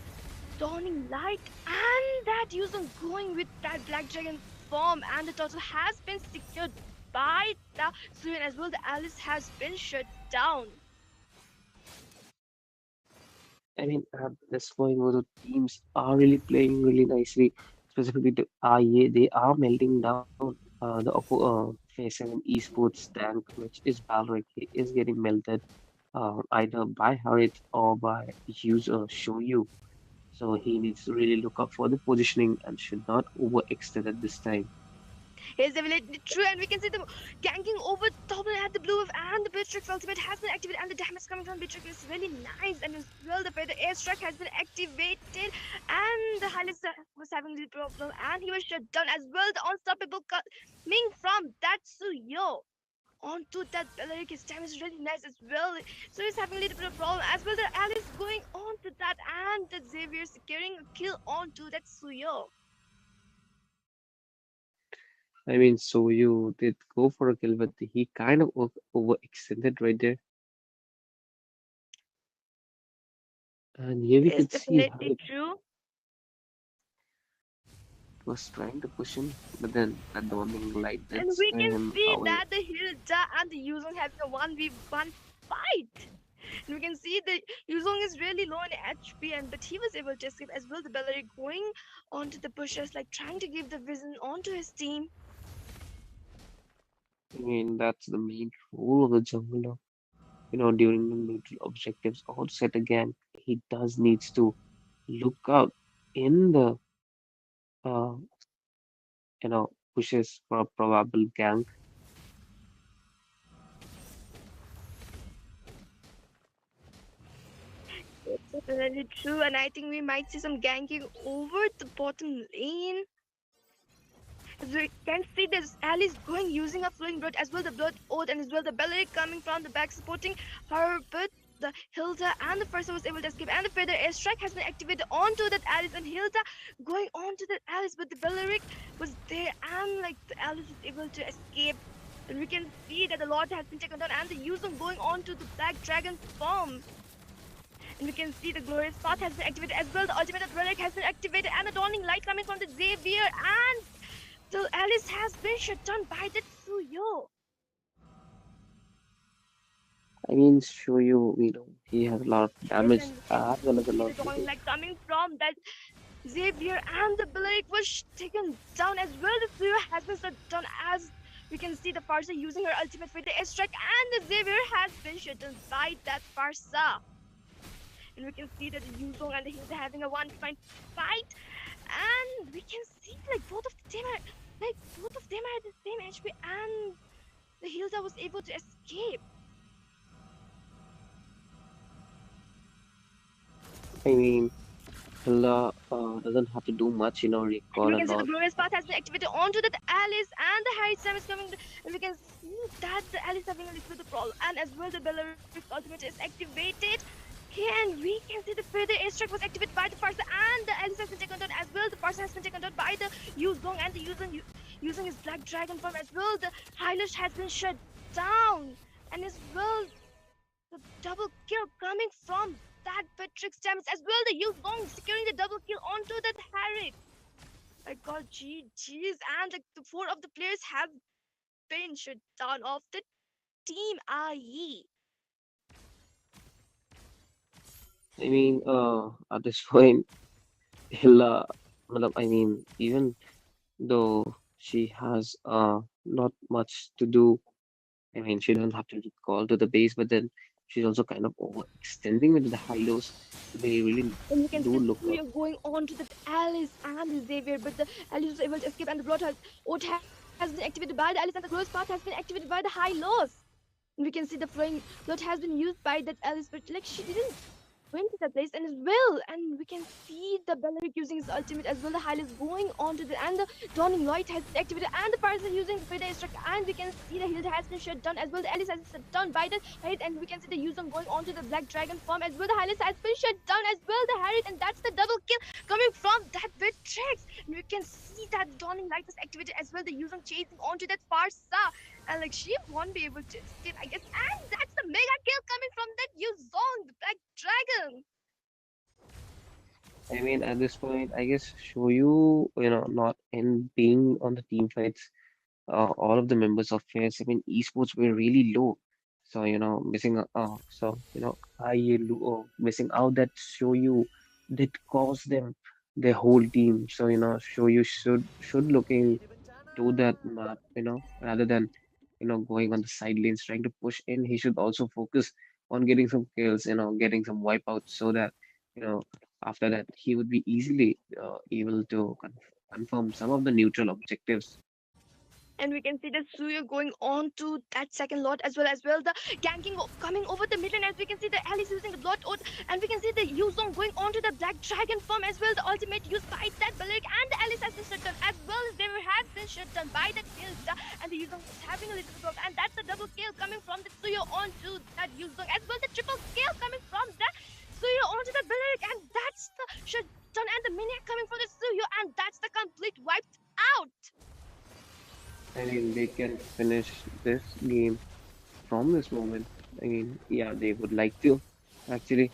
dawning light, and that using going with that black dragon form, and the turtle has been secured by the Syrian as well. The Alice has been shut down. I mean, at this point, both the teams are really playing really nicely. Specifically, the IA, they are melting down. Phase 7 esports tank, which is Balric, he is getting melted either by Harith or by user Shoyu. So he needs to really look up for the positioning and should not overextend at this time. Here's definitely true, and we can see them ganking over top and at the blue and the Beatrix ultimate has been activated, and the damage coming from Beatrix is really nice. And as well, the feather airstrike has been activated, and the Hylis was having a little problem, and he was shut down as well. The unstoppable coming from Tatsuyo onto that Belleric. His time is really nice as well. So he's having a little bit of problem as well. The Alice going on to that, and the Xavier securing a kill onto that Suyo. I mean, so you did go for a kill, but he kind of overextended right there. And here we Yes, could see how definitely it true. was trying to push him, but then that dawning light And did we scare can him see away. that the Hilda and the Yuzong having a 1v1 fight. And we can see the Yuzong is really low in HP, and but he was able to escape as well. The Bellary going onto the bushes, like trying to give the vision onto his team. I mean, that's the main role of the jungler. During the neutral objectives all set again, he does needs to look out in the uh, pushes for a probable gank. It's definitely true, and I think we might see some ganking over the bottom lane. As we can see, there's Alice going using a flowing blood as well, the blood oath, and as well the Belleric coming from the back supporting her, but the Hilda and the first was able to escape, and the feather airstrike has been activated onto that Alice, and Hilda going onto that Alice, but the Belleric was there, and like the Alice was able to escape. And we can see that the Lord has been taken down, and the Yuzong going on to the Black Dragon form. And we can see the glorious path has been activated as well. The ultimate relic has been activated, and the dawning light coming from the Xavier, and the Alice has been shut down by the Tsuyo. I mean, show you, he has a lot of Yes, damage and we can as well as a see lot the of dawning missiles. light coming from that Xavier, and the Blake was taken down as well. The Tsuyo has been shut down as we can see the Farsa using her ultimate for the airstrike, and the Xavier has been shut down by that Farsa. And we can see that the Yuzong and the Hilda having a one-point fight, and we can see like both of them are at the same HP, and the Hilda was able to escape. I mean, Hilda doesn't have to do much, And recall we a can see the lot. glorious path has been activated onto the Alice, and the Harry Sam is coming, and we can see that the Alice having a little bit of problem, and as well the Belarus ultimate is activated. And we can see the further airstrike was activated by the Farsa, and the Alice has been taken down as well. The Farsa has been taken down by the Yuzong, and the Yuzong using his Black Dragon form as well. The Hylish has been shut down, and as well the double kill coming from that Patrick's damage as well. The Yuzong securing the double kill onto that Harry. I got GG's, and like the four of the players have been shut down of the team IE. I mean, at this point, Hilda, I mean, even though she has not much to do. I mean, she doesn't have to recall to the base, but then she's also kind of overextending with the high lows. They really And you can see do the look up. Tsuyo going on to the Alice and the Xavier, but the Alice was able to escape, and the Oat has been activated by the Alice, and the Glow's path has been activated by the high lows. And we can see the flowing blood has been used by that Alice, but like she didn't went to the place, and as well, and we can see the Belleric using his ultimate as well. The Hylius going on to the, and the Dawning Light has been activated, and the Parson using the Fida Instruct, and we can see the Hilda has been shut down as well. The Alice has been shut down by the Harriet, and we can see the Yuzong going on to the Black Dragon form as well. The Hylius has been shut down as well. The Harriet, and that's the double kill coming from that Beatrix. And we can see that Dawning Light was activated as well. The Yuzong chasing onto that Farsa, and like she won't be able to escape, I guess. And that's the mega kill coming from that Yuzong, the Black Dragon. I mean, at this point, I guess Shoyu, not in being on the team fights, all of the members of FAIRS, I mean, esports were really low. So, missing out that Shoyu did cost them their whole team. So, Shoyu should looking to that map, rather than, going on the side lanes, trying to push in. He should also focus on getting some kills, getting some wipeouts so that, you know, after that, he would be easily able to confirm some of the neutral objectives. And we can see the Suyo going on to that second lot as well the ganking coming over the mid lane as we can see the Alice using the lot out, and we can see the Yuzong going on to the Black Dragon form as well, the ultimate used by that Balearic, and the Alice has been shut down as well as they has been shut down by the Tilda, and the Yuzong was having a little bit of, and that's the double kill coming from the Suyo onto that Yuzong as well, the triple kill coming from the Suyo onto the Balearic, and that's the shut down, and the Maniac coming from the Suyo, and that's the complete wiped out. I mean, they can finish this game from this moment. I mean, yeah, they would like to actually,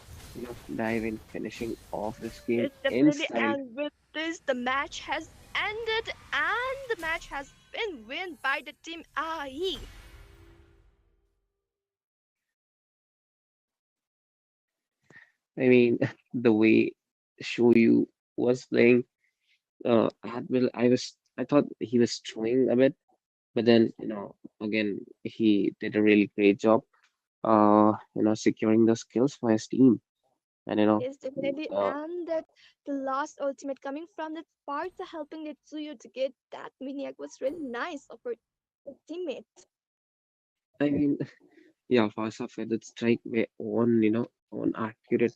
dive in finishing off this game Yes, definitely. inside. And with this, the match has ended and the match has been won by the team AE. I mean, the way Shoyu was playing, Admiral, I thought he was throwing a bit, but then, again, he did a really great job, securing the skills for his team. And, Yes, definitely. uh, And that the last ultimate coming from that Sparta helping Tetsuyo to get that Miniac was really nice of her teammate. I mean, yeah, Fasa feathered strike were on accurate,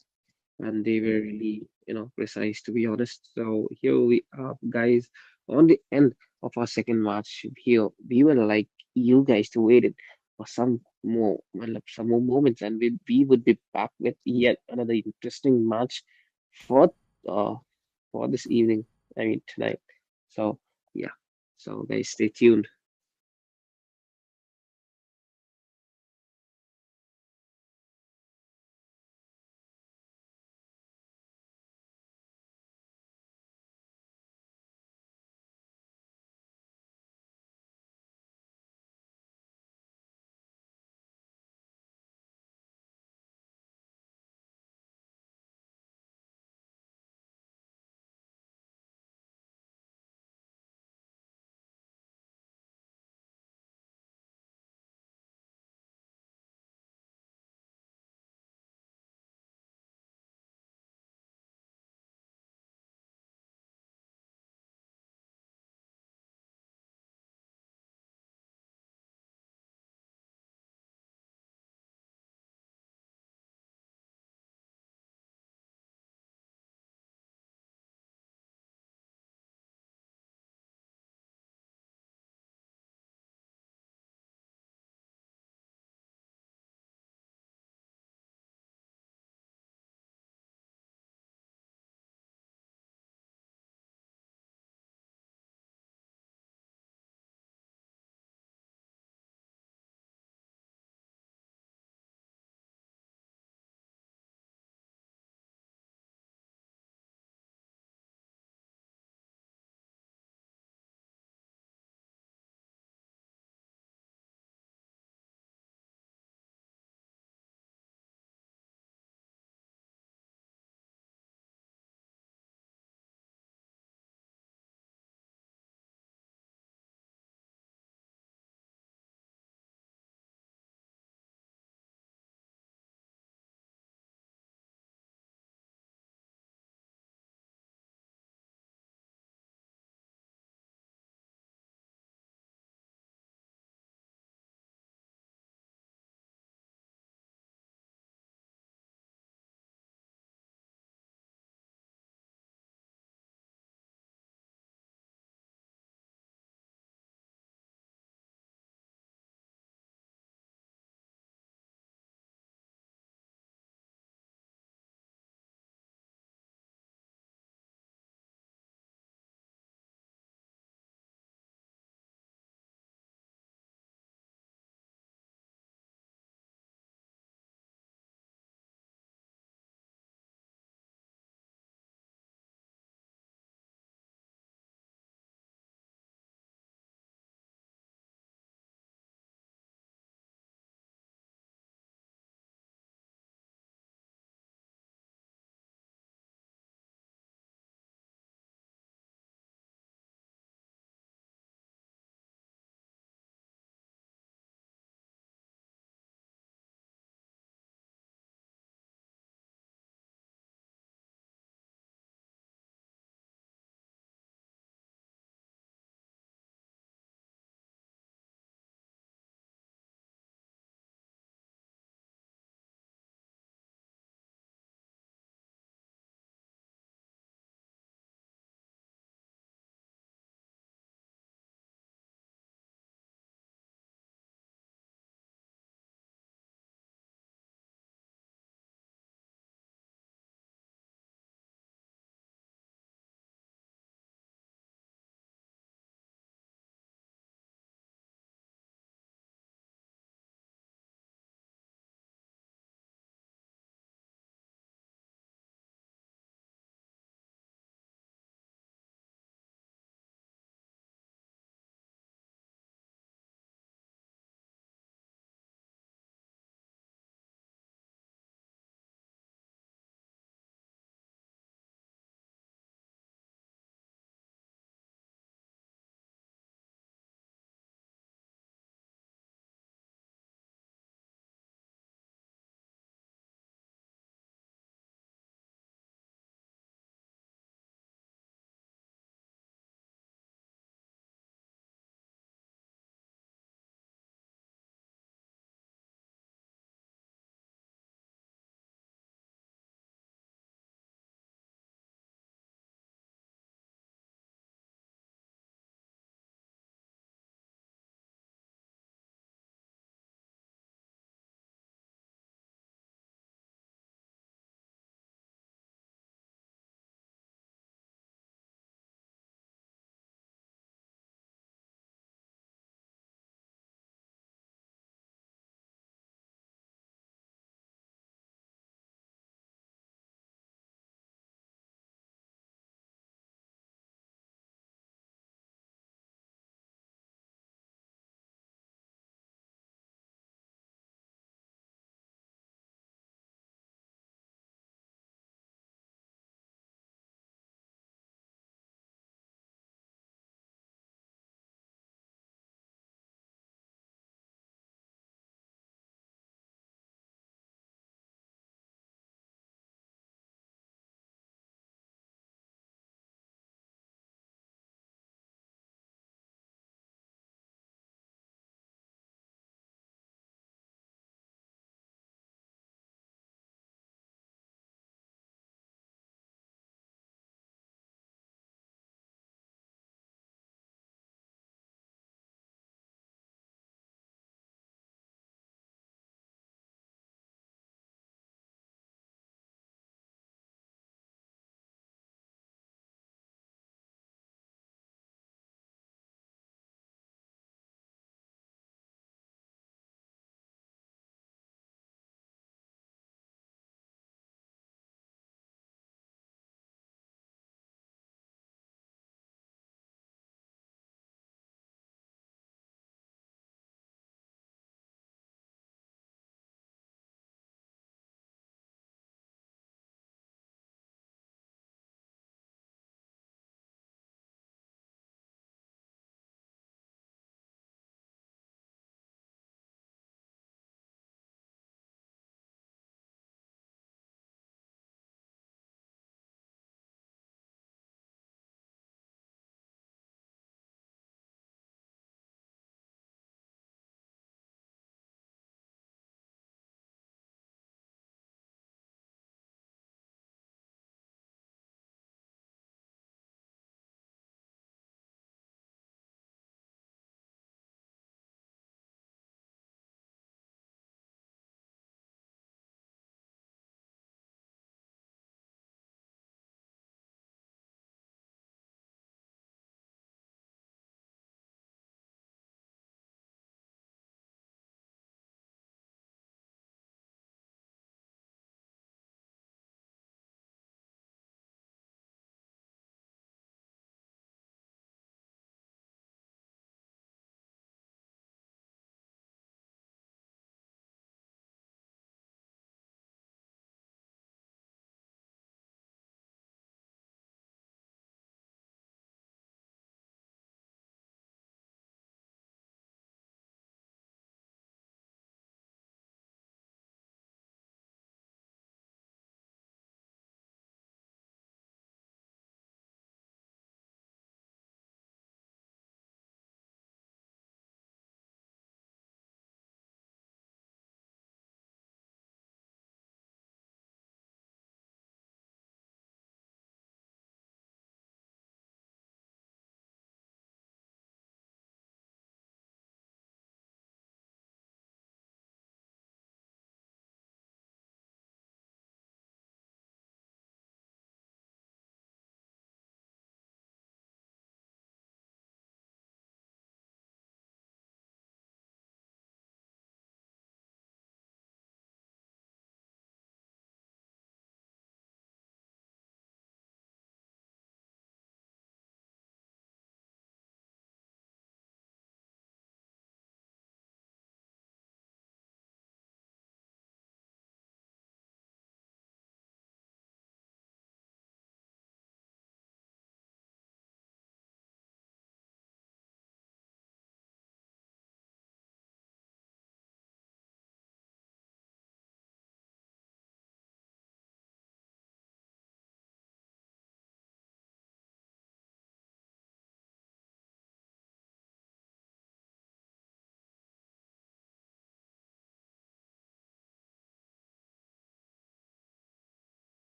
and they were really, precise, to be honest. So here we are, guys, on the end of our second match. Here we will like you guys to wait it for some more moments, and we would be back with yet another interesting match for uh for this evening. I mean tonight. So yeah, so guys, stay tuned.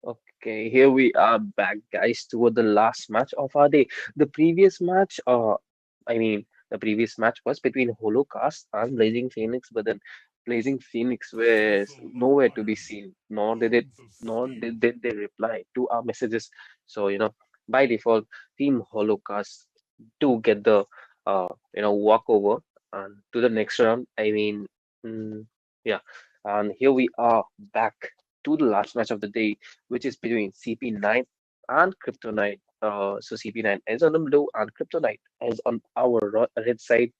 Okay, here we are back, guys, toward the last match of our day. The previous match, the previous match was between Holocaust and Blazing Phoenix, but then Blazing Phoenix was nowhere to be seen, nor did they reply to our messages. So, by default, Team Holocaust do get the walkover and to the next round. Mm, yeah, and here we are back to the last match of the day, which is between CP9 and Kryptonite. So CP9 is on the blue and Kryptonite is on our red side.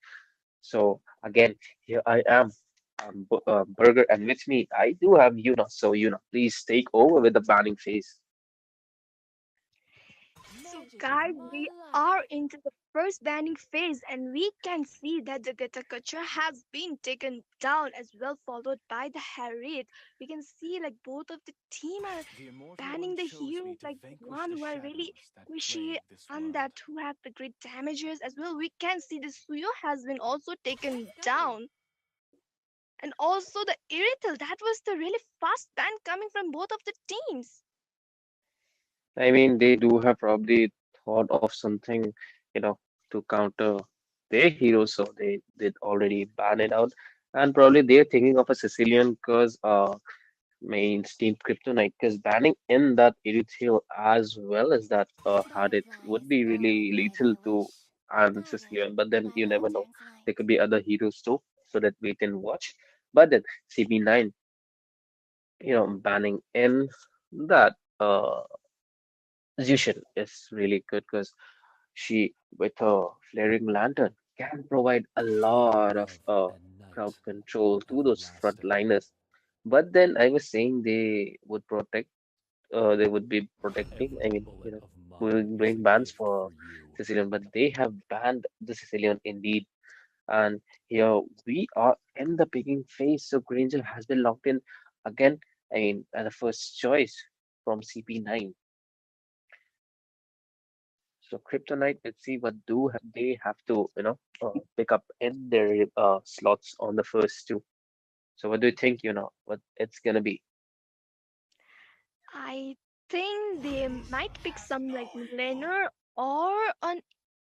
So again, here I am, Burger, and with me I do have Yuna. So Yuna, please take over with the banning phase. So, Magic of guys, my we life. are into the first banning phase, and we can see that the Gatakacha has been taken down as well, followed by the Harriet. We can see like both of the team are The Immortal One banning the chose me heroes, to like the vanquish one the who are really shadows that squishy plague this and world. that who have the great damages as well. We can see the Suyo has been also taken Let's go. down. And also the Irithel, that was the really fast ban coming from both of the teams. I mean, they do have probably thought of something, you know, to counter their heroes, so they did already ban it out. And probably they're thinking of a Sicilian curse means Team Kryptonite, because banning in that Erythel as well as that Hadith would Butterflies be are really my lethal to wish. and Guided Sicilian. But then by you never know. lanterns There could light. be other heroes too, so that we can watch. But then CB9, banning in that Zushin is really good because she, with her flaring lantern, can provide a lot of Of a crowd night control to those everlasting. frontliners. But then I was saying they would be protecting, Every bullet of mine will is bring a bans gift for for you. Sicilian, but they have banned the Sicilian indeed. And here we are in the picking phase. So Granger has been locked in again. As a first choice from CP9. So Kryptonite, let's see what do they have to, pick up in their slots on the first two. So what do you think, what it's gonna be? I think they might pick some like laner or an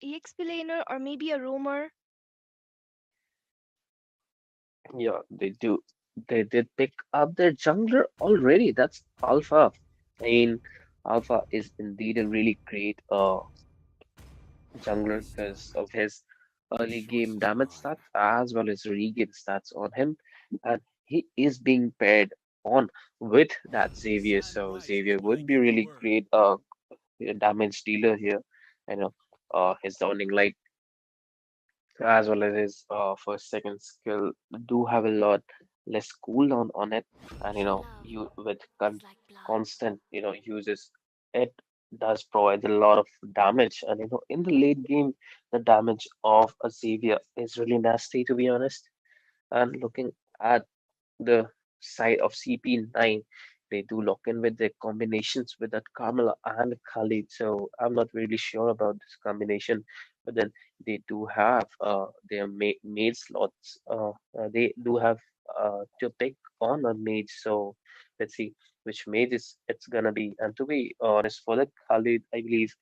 EXP laner or maybe a roamer. Yeah, they do. They did pick up their jungler already. That's Alpha. I mean, Alpha is indeed a really great jungler because of his early Choice game is damage mine. stats as well as regain stats on him. And he is being paired on with that The Xavier. sun So rises Xavier when I would be give the really word. great damage dealer here. You know, his Downing Light as well as his first second skill do have a lot less cooldown on it, and True love you with is like blood. constant uses, it does provide a lot of damage. And in the late game the damage of a Xavier is really nasty, to be honest. And looking at the side of CP9, they do lock in with their combinations with that Carmela and Khalid. So I'm not really sure about this combination, but then they do have their mage slots. They do have to pick on a mage. So let's see which mage it's gonna be. And to be honest, for the Khalid, I believe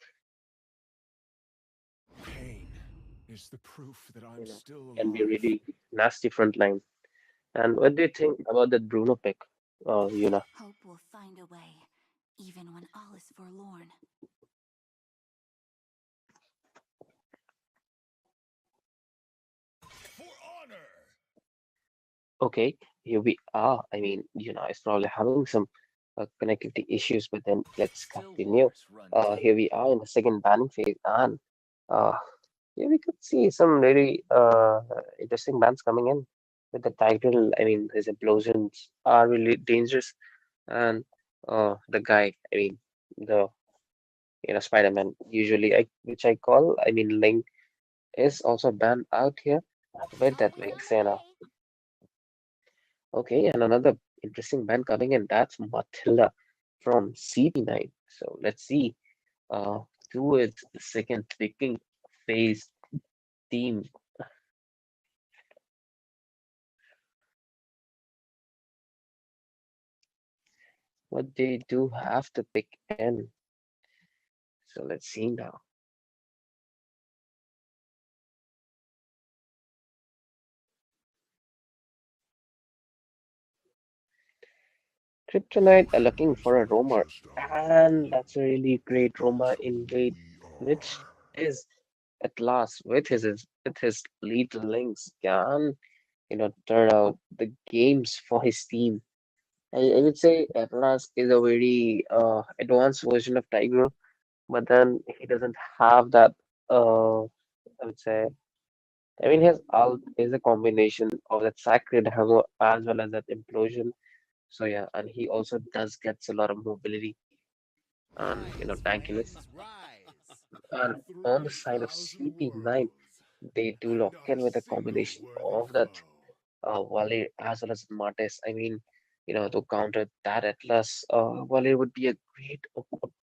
Pain is the proof that I'm you know still can be alive. really nasty front line. And what do you think about that Bruno pick, Yuna? Hope will find a way, even when all is forlorn. For honor! Okay, here we are. It's probably having some connectivity issues, but then let's Still continue. waters run deep. Here we are in the second banning phase, and uh, yeah, we could see some really interesting bans coming in with the title. His implosions are really dangerous, and the guy, the Spider-Man, usually which I call, Link, is also banned out here with Help that is on the Vexena. way. Okay, and another interesting band coming in, that's Matilda from CP9. So let's see towards the second picking phase team. but they do have to pick in. So let's see now. Kryptonite are looking for a roamer, and that's a really great roamer in wait, which is at last with his little links can turn out the games for his team. I would say Atlas is a very advanced version of Tiger, but then he doesn't have that I would say I mean his ult is a combination of that sacred hammer as well as that implosion. So yeah, and he also does gets a lot of mobility and tankiness. And on the side of CP9, they do lock in with a combination of that Wale as well as Martes. I mean, to counter that Atlas, Wale would be a great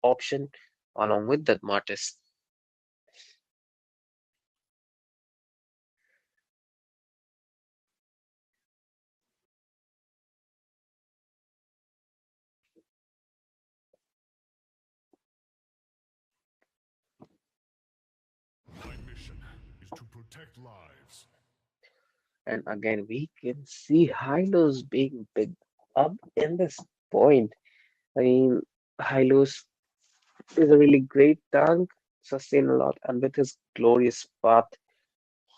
option along with that Martes. And again, we can see Hylos being big up in this point. I mean, Hylos is a really great tank, sustain a lot, and with his glorious path,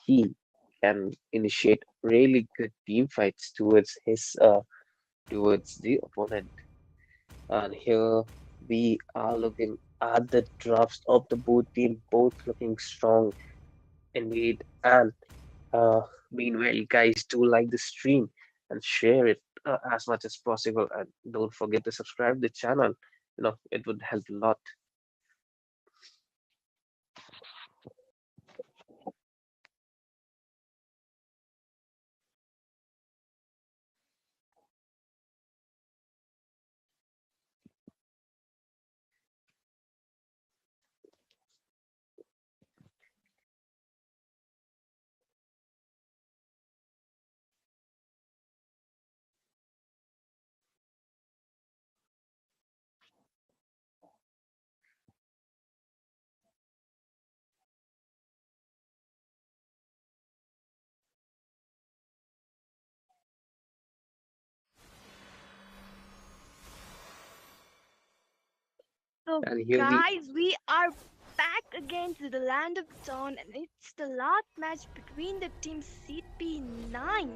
he can initiate really good team fights towards the opponent. And here we are looking at the drafts of the both team, both looking strong indeed. And meanwhile, guys, do like the stream and share it as much as possible. And don't forget to subscribe the channel. It would help a lot. So, And here we, guys, we are back again to the land of dawn, and it's the last match between the team CP9.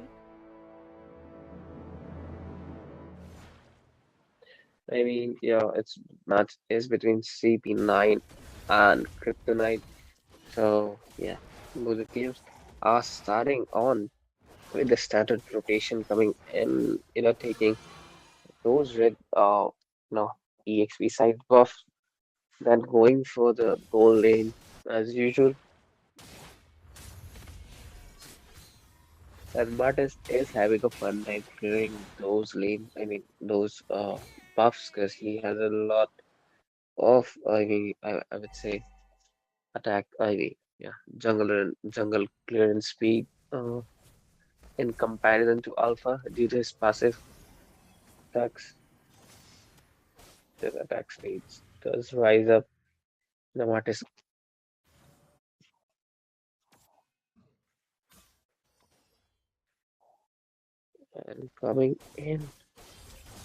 I mean, it's match is between CP9 and Kryptonite. So yeah, both teams are starting on with the standard rotation coming in, taking those red EXP side buff, then going for the gold lane as usual. And Martis is having a fun time clearing those lanes, I mean those buffs, because he has a lot of I would say attack jungle clearance speed in comparison to Alpha due to his passive attacks. His attack speeds does rise up. The Martis and coming in.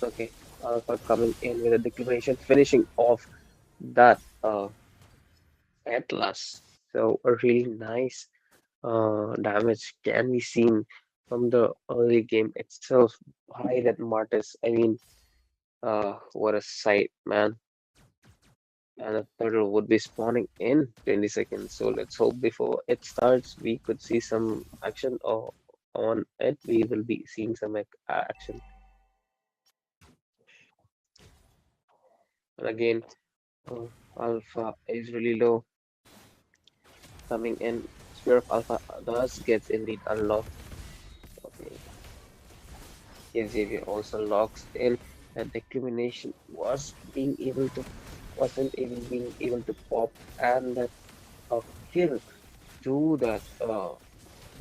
Okay, Alpha coming in with a declaration, finishing off that Atlas. So a really nice damage can be seen from the early game itself by that Martis. I mean, what a sight, man. And a turtle would be spawning in 20 seconds. So let's hope before it starts, we could see some action, or on it, we will be seeing some action. And again, uh, Alpha is really low coming in. Sphere of Alpha does gets indeed unlocked. Okay, Xavier also locks in that declination wasn't even being able to pop, and that kill to that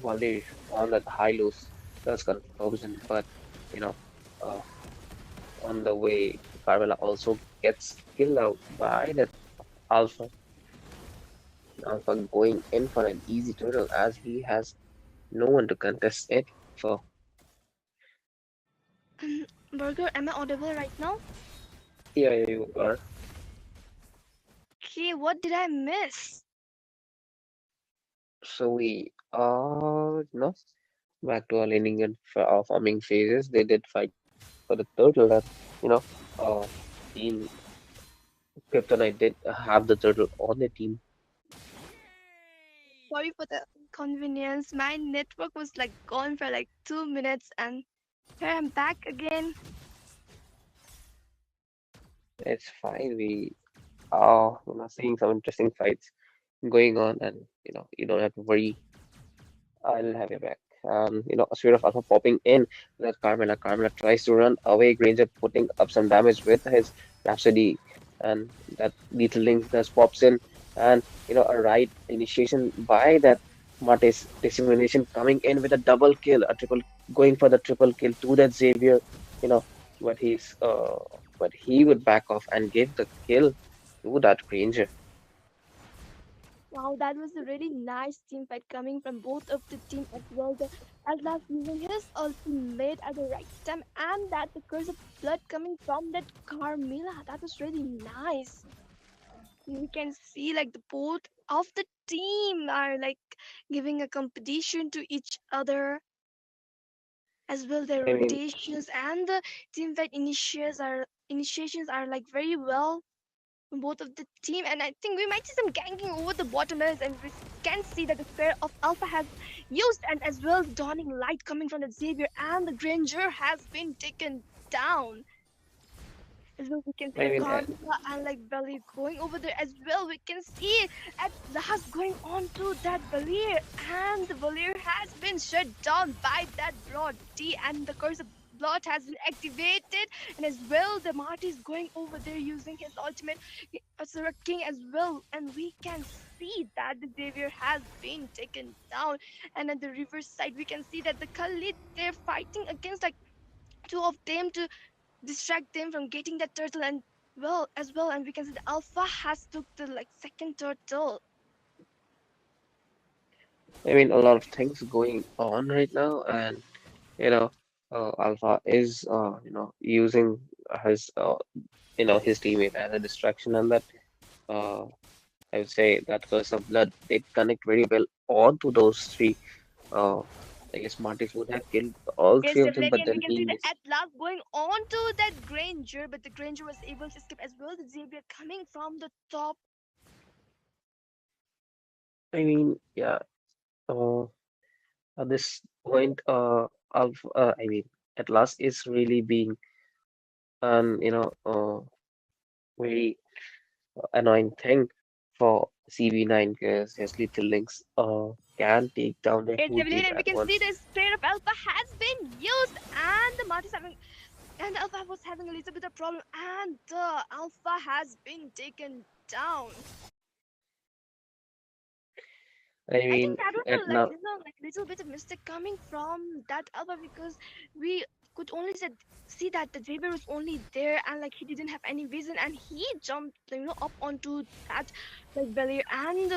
volley on that high lows does confirms him, but you know uh, on the way. Carmela also gets killed out by that Alpha. Alpha going in for an easy turtle as he has no one to contest it for. Burger, am I audible right now? Yeah, you are. Okay, what did I miss? So we are, back to our laning and farming phases. They did fight for the turtle and, you know, uh, team Kryptonite did have the turtle on the team. Sorry for the inconvenience. My network was like gone for like 2 minutes, and here I'm back again. It's fine. We are, seeing some interesting fights going on, and you don't have to worry. I'll have your back. A sphere of alpha popping in with Carmela. Carmela tries to run away. Granger putting up some damage with his Rhapsody, and that lethal link just pops in, and a right initiation by that Martes dissemination coming in with a double kill, a triple going for the triple kill to that Xavier. You know, but he would back off and give the kill to that Granger. Wow, that was a really nice team fight coming from both of the team as well. The Atlas using his ultimate at the right time, and that the curse of blood coming from that Carmilla. That was really nice. We can see like the both of the team are like giving a competition to each other as well. Their I mean, rotations and the team fight initiations are like very well from both of the team, and I think we might see some ganking over the bottomers, and we can see that the spare of Alpha has used, and as well the dawning light coming from the Xavier, and the Granger has been taken down. As well, we can see I the mean, Carmilla and like Belly going over there as well. We can see at last going on to that Valir, and the Valir has been shut down by that Broad D, and the curse of blood has been activated, and as well the Marty is going over there using his ultimate Asura King as well, and we can see that the Xavier has been taken down, and at the river side we can see that the Khalid they're fighting against like two of them to distract them from getting that turtle, and well as well, and we can see the Alpha has took the like second turtle. a lot of things going on right now, and you know, Alpha is using his his teammate as a distraction, and that uh I would say that curse of blood did connect very well onto those three. Uh, I guess Martis would have killed all Yes, three of them, definitely, but and we then can he see the missed. at last going on to that Granger, but the Granger was able to escape as well. The Xavier coming from the top. Yeah. Uh, at this point, Atlas is really being an very annoying thing for CB9 because his little links can take down the Yes, whole definitely, team and we at can see once. the spear of Alpha has been used, and the Martis having and the Alpha was having a little bit of problem, and the Alpha has been taken down. I I think mean, that was at a like now, like little bit of mistake coming from that Alpha, because we could only see that the Xavier was only there, and like he didn't have any vision, and he jumped up onto that like belly, and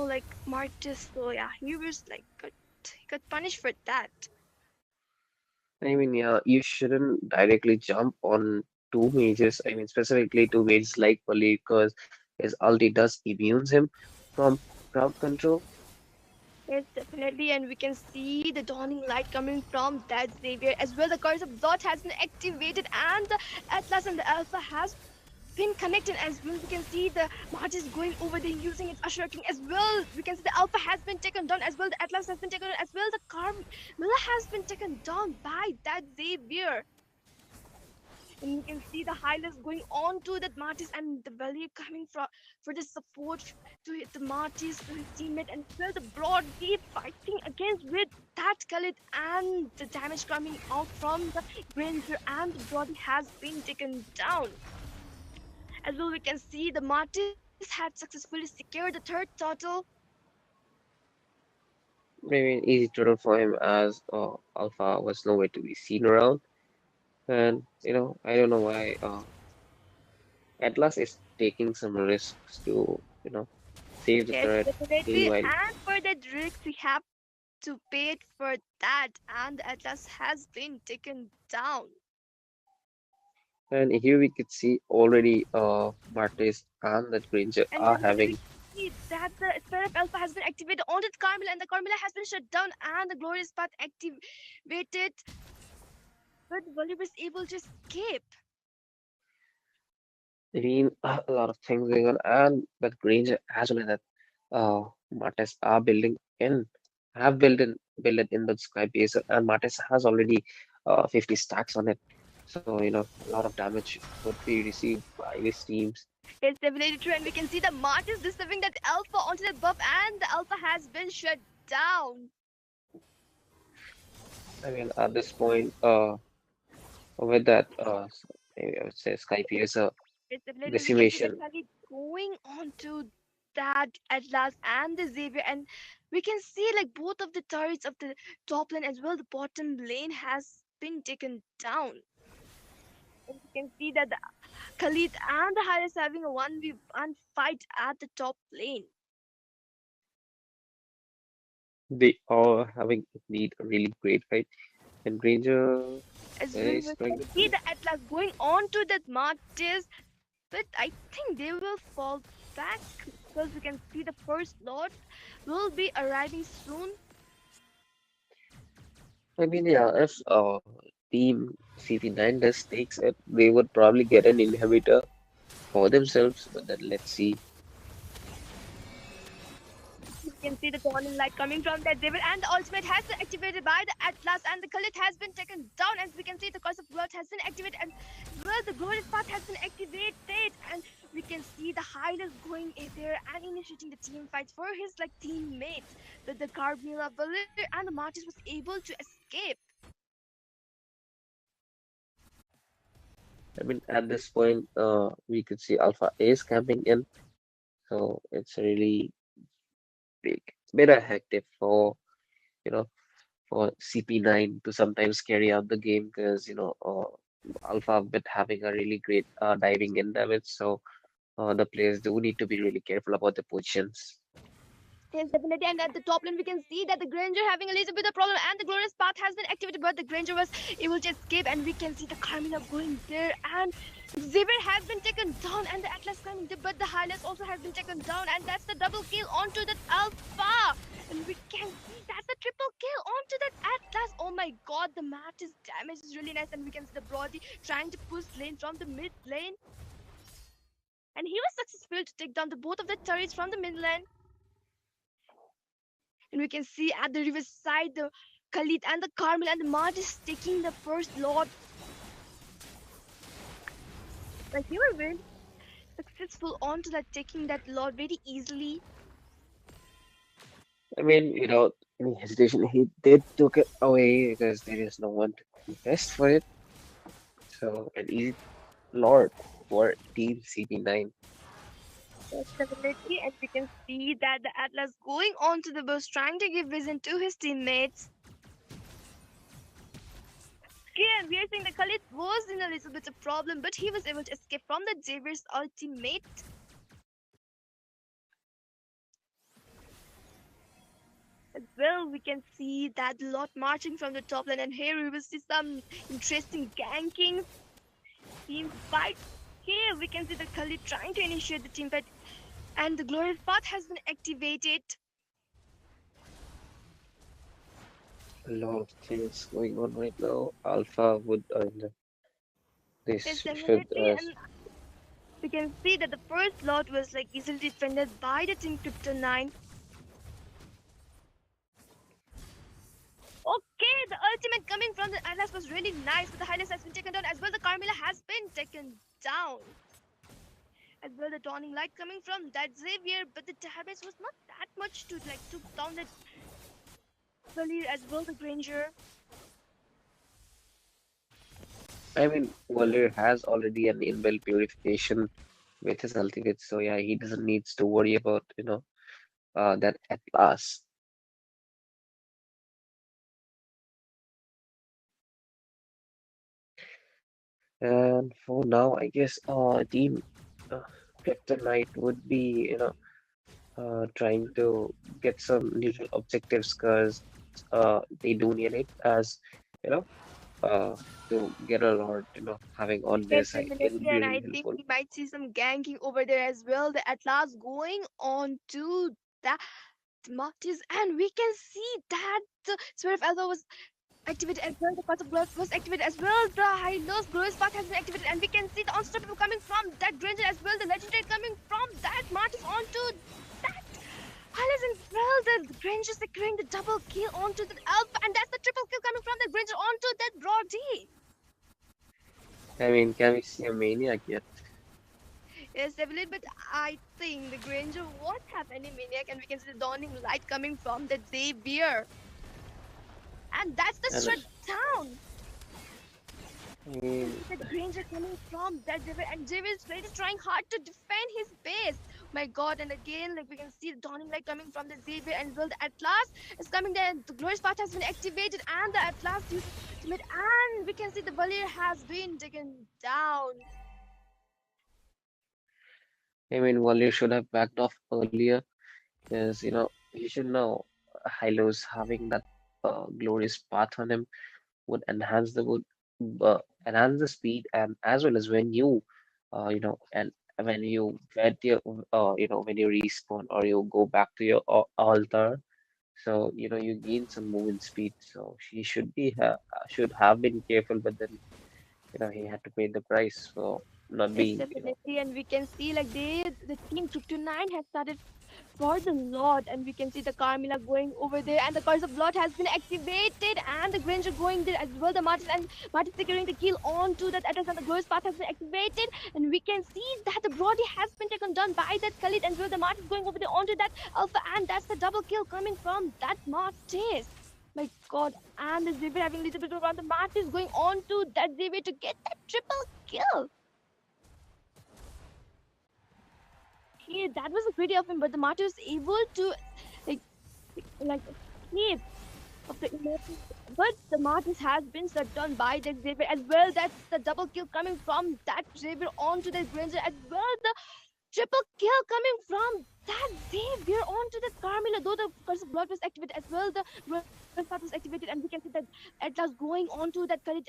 like Martis. So yeah, he was like he got punished for that. yeah, you shouldn't directly jump on two mages. Specifically two mages like Pali because his ulti does immunes him from crowd control. Yes, definitely, and we can see the dawning light coming from that Xavier as well. The curse of Lot has been activated, and the Atlas and the Alpha has been connected as well. We can see the Martis going over there using its Ashura King as well. We can see the Alpha has been taken down as well. The Atlas has been taken down as well. The Carmilla has been taken down by that Xavier. And you can see the highlights going on to that Martis, and the value coming from for the support to hit the Martis to his teammate, and as well the broad deep fighting against with that Khalid, and the damage coming out from the Granger, and the Brody has been taken down. As well, we can see the Martis had successfully secured the third turtle. Easy turtle for him as Alpha was nowhere to be seen around. And I don't know why. Atlas is taking some risks to, save the Yes, turret. definitely. Meanwhile, And for that risk, we have to pay it for that. And the Atlas has been taken down. and here we could see already Martes and that Granger And are definitely, we having. can see that the Sphere of Alpha has been activated on the Carmilla, and the Carmilla has been shut down, and the Glorious Path activated, but Voli was able to escape. I mean, a lot of things going on, and that Granger as well as that Martes are building in, have built it in the Sky Base, and Martes has already 50 stacks on it. So, a lot of damage would be received by these teams. It's definitely true, and we can see the Mart is disturbing that Alpha onto the buff, and the Alpha has been shut down. I mean, at this point, with that, maybe I would say Sky Pierce It's definitely we can see the decimation. Kali going on to that Atlas and the Xavier, and we can see like both of the turrets of the top lane as well. The bottom lane has been taken down. And we can see that the Khalid and the Haris having a 1v1 fight at the top lane. They are having indeed a really great fight. And Granger As well, is we trying can to see finish. the Atlas going on to that Martyrs, but I think they will fall back because we can see the first lot will be arriving soon. I mean, yeah, if Team CP9 does takes it, they would probably get an inhibitor for themselves. But then let's see. We can see the golden light coming from that devil, and the ultimate has been activated by the Atlas, and the Khalid has been taken down. As we can see, the curse of blood has been activated, and well, the glorious path has been activated, and we can see the Hylas going in there and initiating the team fights for his like teammates. But the Carmilla Valir and the Martyrs was able to escape. I mean, at this point, we could see Alpha is camping in, so it's really big, bit of hectic for you know for CP9 to sometimes carry out the game because Alpha bit having a really great diving in damage, so the players do need to be really careful about the positions. Yes, definitely. And at the top lane, we can see that the Granger having a little bit of problem, and the Glorious Path has been activated, but the Granger was able to escape, and we can see the Carmina going there, and Xavier has been taken down, and the Atlas coming there, but the Hylas also has been taken down, and that's the double kill onto that Alpha. And we can see that's a triple kill onto that Atlas. Oh my god, the Mattis damage is really nice, and we can see the Brody trying to push lane from the mid lane. And he was successful to take down the both of the turrets from the mid lane. And we can see at the riverside the Khalid and the Carmel and the Mart is taking the first lot. Like they were very successful onto that taking that lot very easily. I mean, without any hesitation, he did took it away because there is no one to contest for it. So an easy lord for Team CP9. Yes, definitely. And we can see that the Atlas going onto the bus trying to give reason to his teammates. Again, we are seeing the Khalid was in a little bit of problem, but he was able to escape from the Xavier's ultimate. As well, we can see that lot marching from the top lane, and here we will see some interesting ganking team fight. Here we can see the Khalid trying to initiate the team fight, and the glorious path has been activated. A lot of things going on right now. Alpha would, Yes, this should, definitely, and we can see that the first lot was like easily defended by the team Crypto 9. Okay, the ultimate coming from the Atlas was really nice, but the Hylas has been taken down as well. The Carmilla has been taken down. As well, the dawning light coming from that Xavier, but the damage was not that much to like took down that Valir as well, the Granger. I mean, Waller has already an inbuilt purification with his ultimate, so yeah, he doesn't needs to worry about, that at last. And for now, I guess, team. uh, Kryptonite would be, trying to get some little objectives because they do need it as, you know, uh, to get a lot, having on their Yes, side. It would definitely, be and really I think helpful. we might see some ganking over there as well. The Atlas going on to the Martis, and we can see that the Sphere of Alpha was activated as well. The Path of Blood was activated as well. The High Lows Glorious Path has been activated, and we can see the Unstoppable coming from that Granger as well. The Legendary coming from that Martis onto that Hylas as well. The Granger securing the double kill onto the Alpha, and that's the triple kill coming from the Granger onto that Brody. I mean, can we see a Maniac yet? Yes, definitely, but I think the Granger won't have any maniac, and we can see the dawning light coming from the Xavier, and that's the And shutdown. I We can mean, see that Granger coming from that Xavier, and Xavier is really trying hard to defend his base. My God, and again, like we can see the dawning light coming from the Xavier, and well, the Atlas is coming there. The Glorious Path has been activated, and the Atlas uses ultimate, and we can see the Valir has been taken down. I mean, Wally should have backed off earlier because, he should know Hylo's having that glorious path on him would enhance the speed and as well as when you and when you get your when you respawn or you go back to your altar, so you gain some movement speed. So she should have been careful, but then he had to pay the price for not Yes, being definitely, and we can see like the team Kryptonite has started for the Lord, and we can see the Carmilla going over there, and the Curse of Blood has been activated, and the Granger going there as well. The Martis and Martis securing the kill onto that address, and the Glorious Path has been activated, and we can see that the Brody has been taken down by that Khalid, and well, the Martis going over there onto that Alpha, and that's the double kill coming from that Martis. My God, and the Xavier having a little bit around the Martis going on to that Xavier to get that triple kill. Okay, that was a greedy of him, but the Martis was able to like like escape of the emotions. But the Martis has been shut down by the Xavier as well. That's the double kill coming from that Xavier onto the Granger as well. The triple kill coming from that Xavier onto the Carmilla. Though the Curse of Blood was activated as well, the Glorious Path was activated, and we can see that Atlas going onto that Khalid,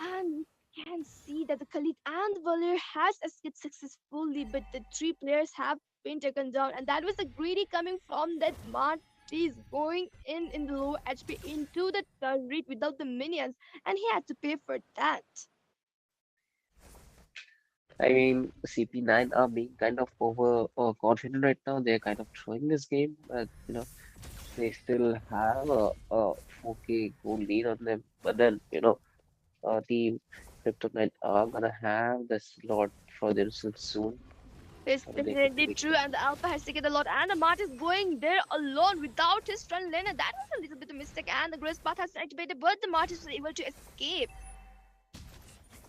and we can see that the Khalid and the Valir has escaped successfully, but the three players have been taken down, and that was the greedy coming from that Marty's going in the low HP into the turret without the minions, and he had to pay for that. I mean, CP9 are being kind of over confident right now. They're kind of throwing this game, but they still have a 4K goal lead on them. But then, Team Kryptonite are gonna have the slot for themselves soon, It's so they could definitely take true, it. and the Alpha has taken a lot, and the Mart is going there alone without his front laner. That was a little bit of mistake, and the Grace Path has been activated, but the Martis was able to escape.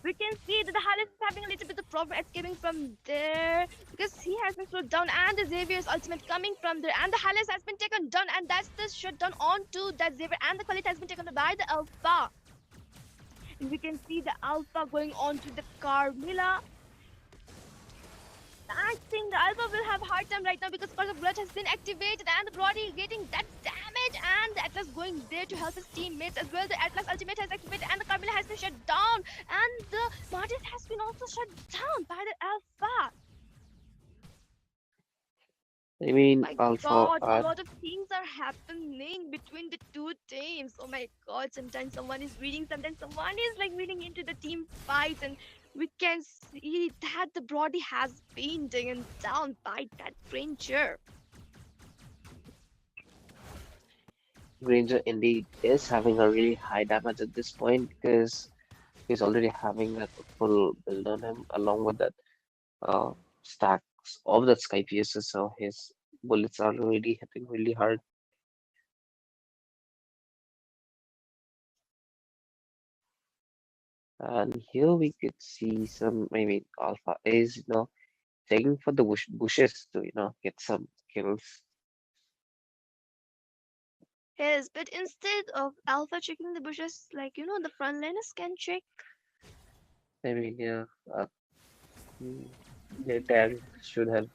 We can see that the Hylas is having a little bit of problem escaping from there because he has been slowed down, and the Xavier's ultimate coming from there, and the Hylas has been taken down, and that's the shutdown onto that Xavier, and the Khalid has been taken by the Alpha. And we can see the Alpha going on to the Carmilla. I think the Alpha will have a hard time right now because Curse of Blood has been activated and the Brody getting that damage, and the Atlas going there to help his teammates as well. The Atlas ultimate has activated and the Carmilla has been shut down, and the Martis has been also shut down by the Alpha. I mean, My Alpha God, a are, lot of things are happening between the two teams. Oh my God, sometimes someone is reading, sometimes someone is like reading into the team fights, and we can see that the Brody has been taken down by that Granger. Ranger indeed is having a really high damage at this point because he's already having that full build on him along with that uh, stacks of that Sky Piercer, so his bullets are really hitting really hard. And here we could see some, I mean, Alpha is, taking for the bushes to, get some kills. Yes, but instead of Alpha checking the bushes, like the front liners can check. I mean, yeah. Uh, hmm. The tag should have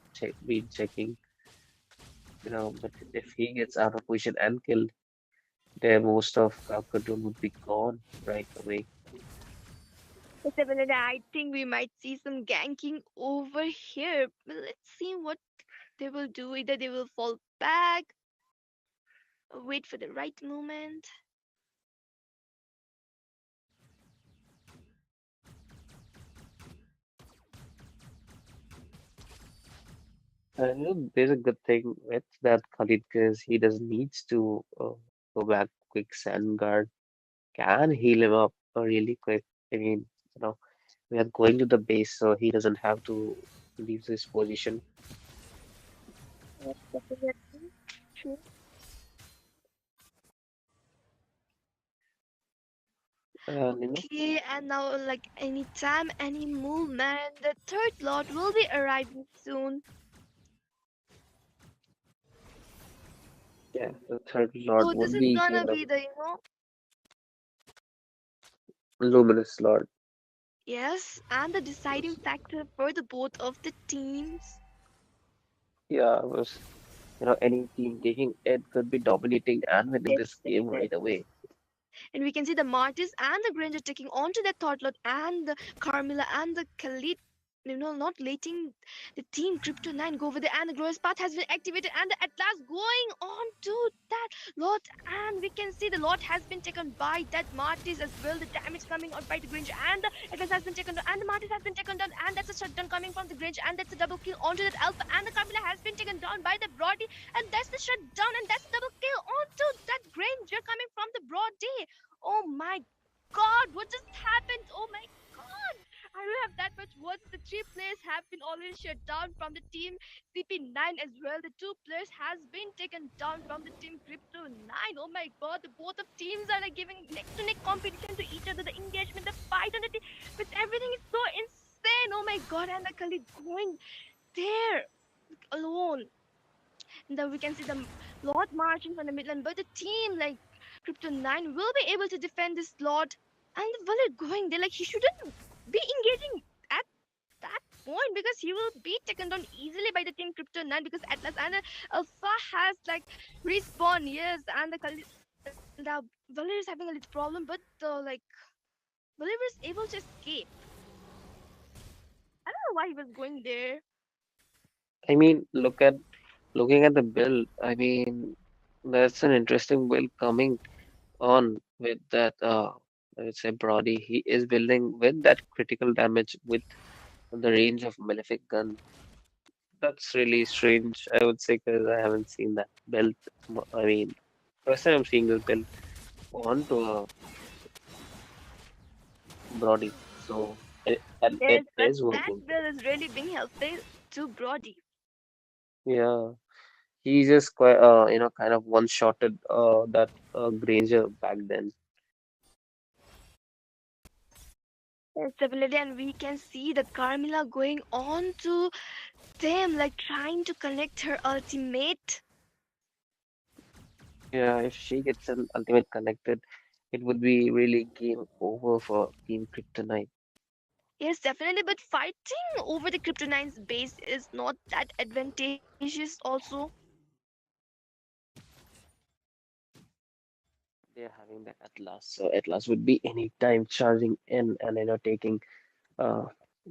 been checking, but if he gets out of position and killed, then most of crowd control would be gone right away. But definitely, I think we might see some ganking over here. But let's see what they will do. Either they will fall back, or wait for the right moment. There's a good thing with that Khalid because he doesn't needs to go back quick. Sand guard can heal him up really quick. I mean, you know, we are going to the base, so he doesn't have to leave this position. Yes, definitely. True. And Okay, and now, like anytime, any movement, the third lot will be arriving soon. yeah, the third lord So this would is be gonna kind of be the. luminous lord. Yes, and the deciding factor for the both of the teams. Yeah, it was any team taking it could be dominating and winning Yes, this game definitely. right away. And we can see the Martis and the Granger taking on to their thought lot and the Carmilla and the Khalid, not letting the team Crypto 9 go over there. And the Glorious Path has been activated and the Atlas going on to that lot. And we can see the lot has been taken by that Martis as well. The damage coming out by the Granger and the Atlas has been taken down and the Martis has been taken down. And that's a shutdown coming from the Granger and that's a double kill onto that Alpha. And the Carmilla has been taken down by the Brody and that's the shutdown and that's a double kill onto that Granger coming from the Brody. Oh my God, what just happened? Oh my God, I don't have that much words. The three players have been already shut down from the team CP9 as well. The two players has been taken down from the team Crypto 9. Oh my God, the both of teams are like giving neck to neck competition to each other. The engagement, the fight on the team, but everything is so insane. Oh my God, and the Khalid going there alone. And then we can see the Lord marching from the Midland, but the team like Crypto 9 will be able to defend this Lord. And the Valet going there, like he shouldn't be engaging at that point because he will be taken down easily by the team Crypto 9 because Atlas and Alpha has like respawn, yes, and the Valer is having a little problem, but Valer is able to escape. I don't know why he was going there. I mean, looking at the build. I mean, that's an interesting build coming on with that. I would say Brody. He is building with that critical damage with the range of Malefic gun. That's really strange, I would say, because I haven't seen that build. I mean, first time I'm seeing this build onto a Brody. So and Yes, it but is that working. build is really being helpful to Brody. Yeah, he just quite kind of one-shotted that Granger back then. Yes, definitely, and we can see that Carmilla going on to them, like trying to connect her ultimate. Yeah, if she gets an ultimate connected, it would be really game over for Team Kryptonite. Yes, definitely, but fighting over the Kryptonine's base is not that advantageous, also. They're having the Atlas, so Atlas would be anytime charging in and uh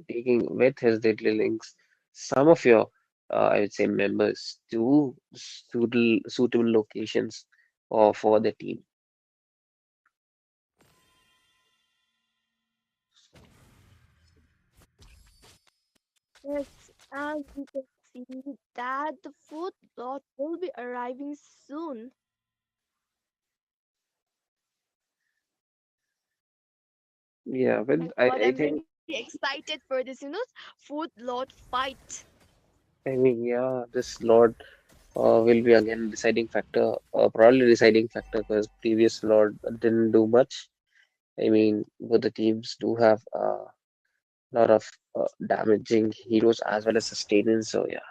taking with his deadly links some of your I would say members to suitable locations or for the team. Yes, and we can see that the fourth lot will be arriving soon. Yeah, My well, God, I I'm think really excited for this fourth lot fight. I mean yeah, this Lord will be again deciding factor, probably deciding factor because previous Lord didn't do much. I mean, both the teams do have a lot of damaging heroes as well as sustaining. So yeah,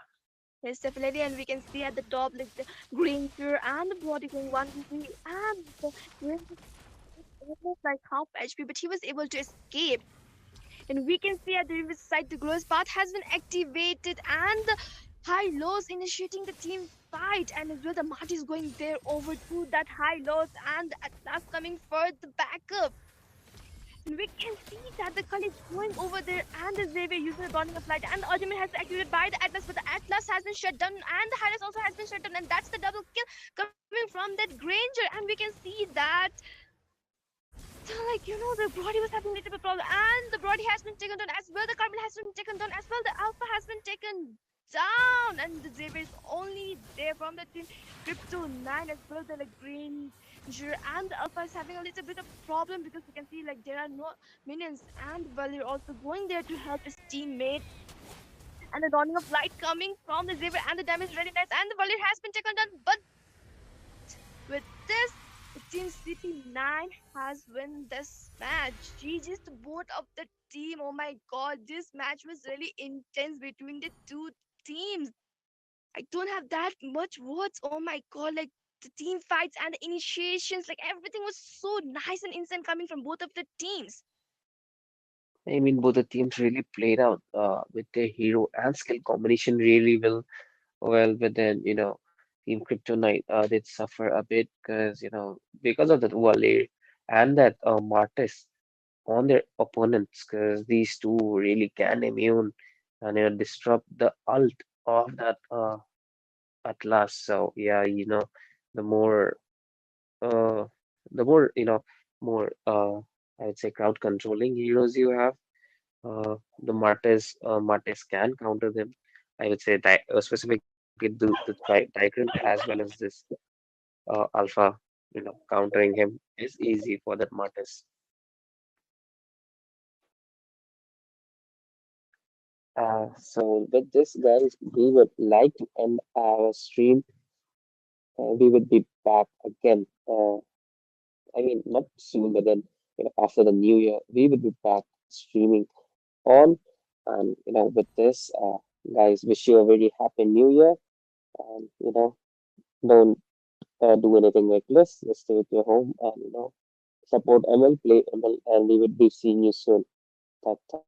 Yes, definitely, and we can see at the top like the Granger and the body going 1v3 and the Granger is almost like half HP, but he was able to escape. And we can see at the river side the glorious path has been activated and the high lows initiating the team fight, and as well the Marty is going there over to that high lows and at last coming for the backup. And we can see that the Kali is going over there and the Xavier using the Dawning of Light and the ultimate has been activated by the Atlas, but the Atlas has been shut down and the Hylas also has been shut down, and that's the double kill coming from that Granger. And we can see that so, like, the Brody was having a little bit problem, and the Brody has been taken down as well. The Carmel has been taken down as well. The Alpha has been taken down, and the Xavier is only there from the team. Crypto 9 as well. The like Granger and the Alpha is having a little bit of problem because you can see like there are no minions, and Valir also going there to help his teammate. And the dawning of light coming from the Xavier and the damage really nice, and the Valir has been taken down, but with this, the Team CP9 has won this match. GG's to both of the team. Oh my god, this match was really intense between the two teams. I don't have that much words. Oh my god, like the team fights and the initiations, like everything was so nice and insane coming from both of the teams. I mean, both the teams really played out with their hero and skill combination really well, but then, Team Kryptonite did suffer a bit because, because of that Valer and that Martis on their opponents, because these two really can immune and, disrupt the ult of that Atlas. So, yeah, the more, uh, more, I would say crowd controlling heroes you have, the Martes can counter them. I would say that specifically the Titan as well as this Alpha, countering him is easy for that Martes. So with this, guys, we would like to end our stream. We would be back again. I mean, not soon, but then after the new year, we would be back streaming on. And with this, guys, wish you a very happy new year. And don't do anything reckless. Just stay at your home and support ML, play ML, and we would be seeing you soon. Ta-ta.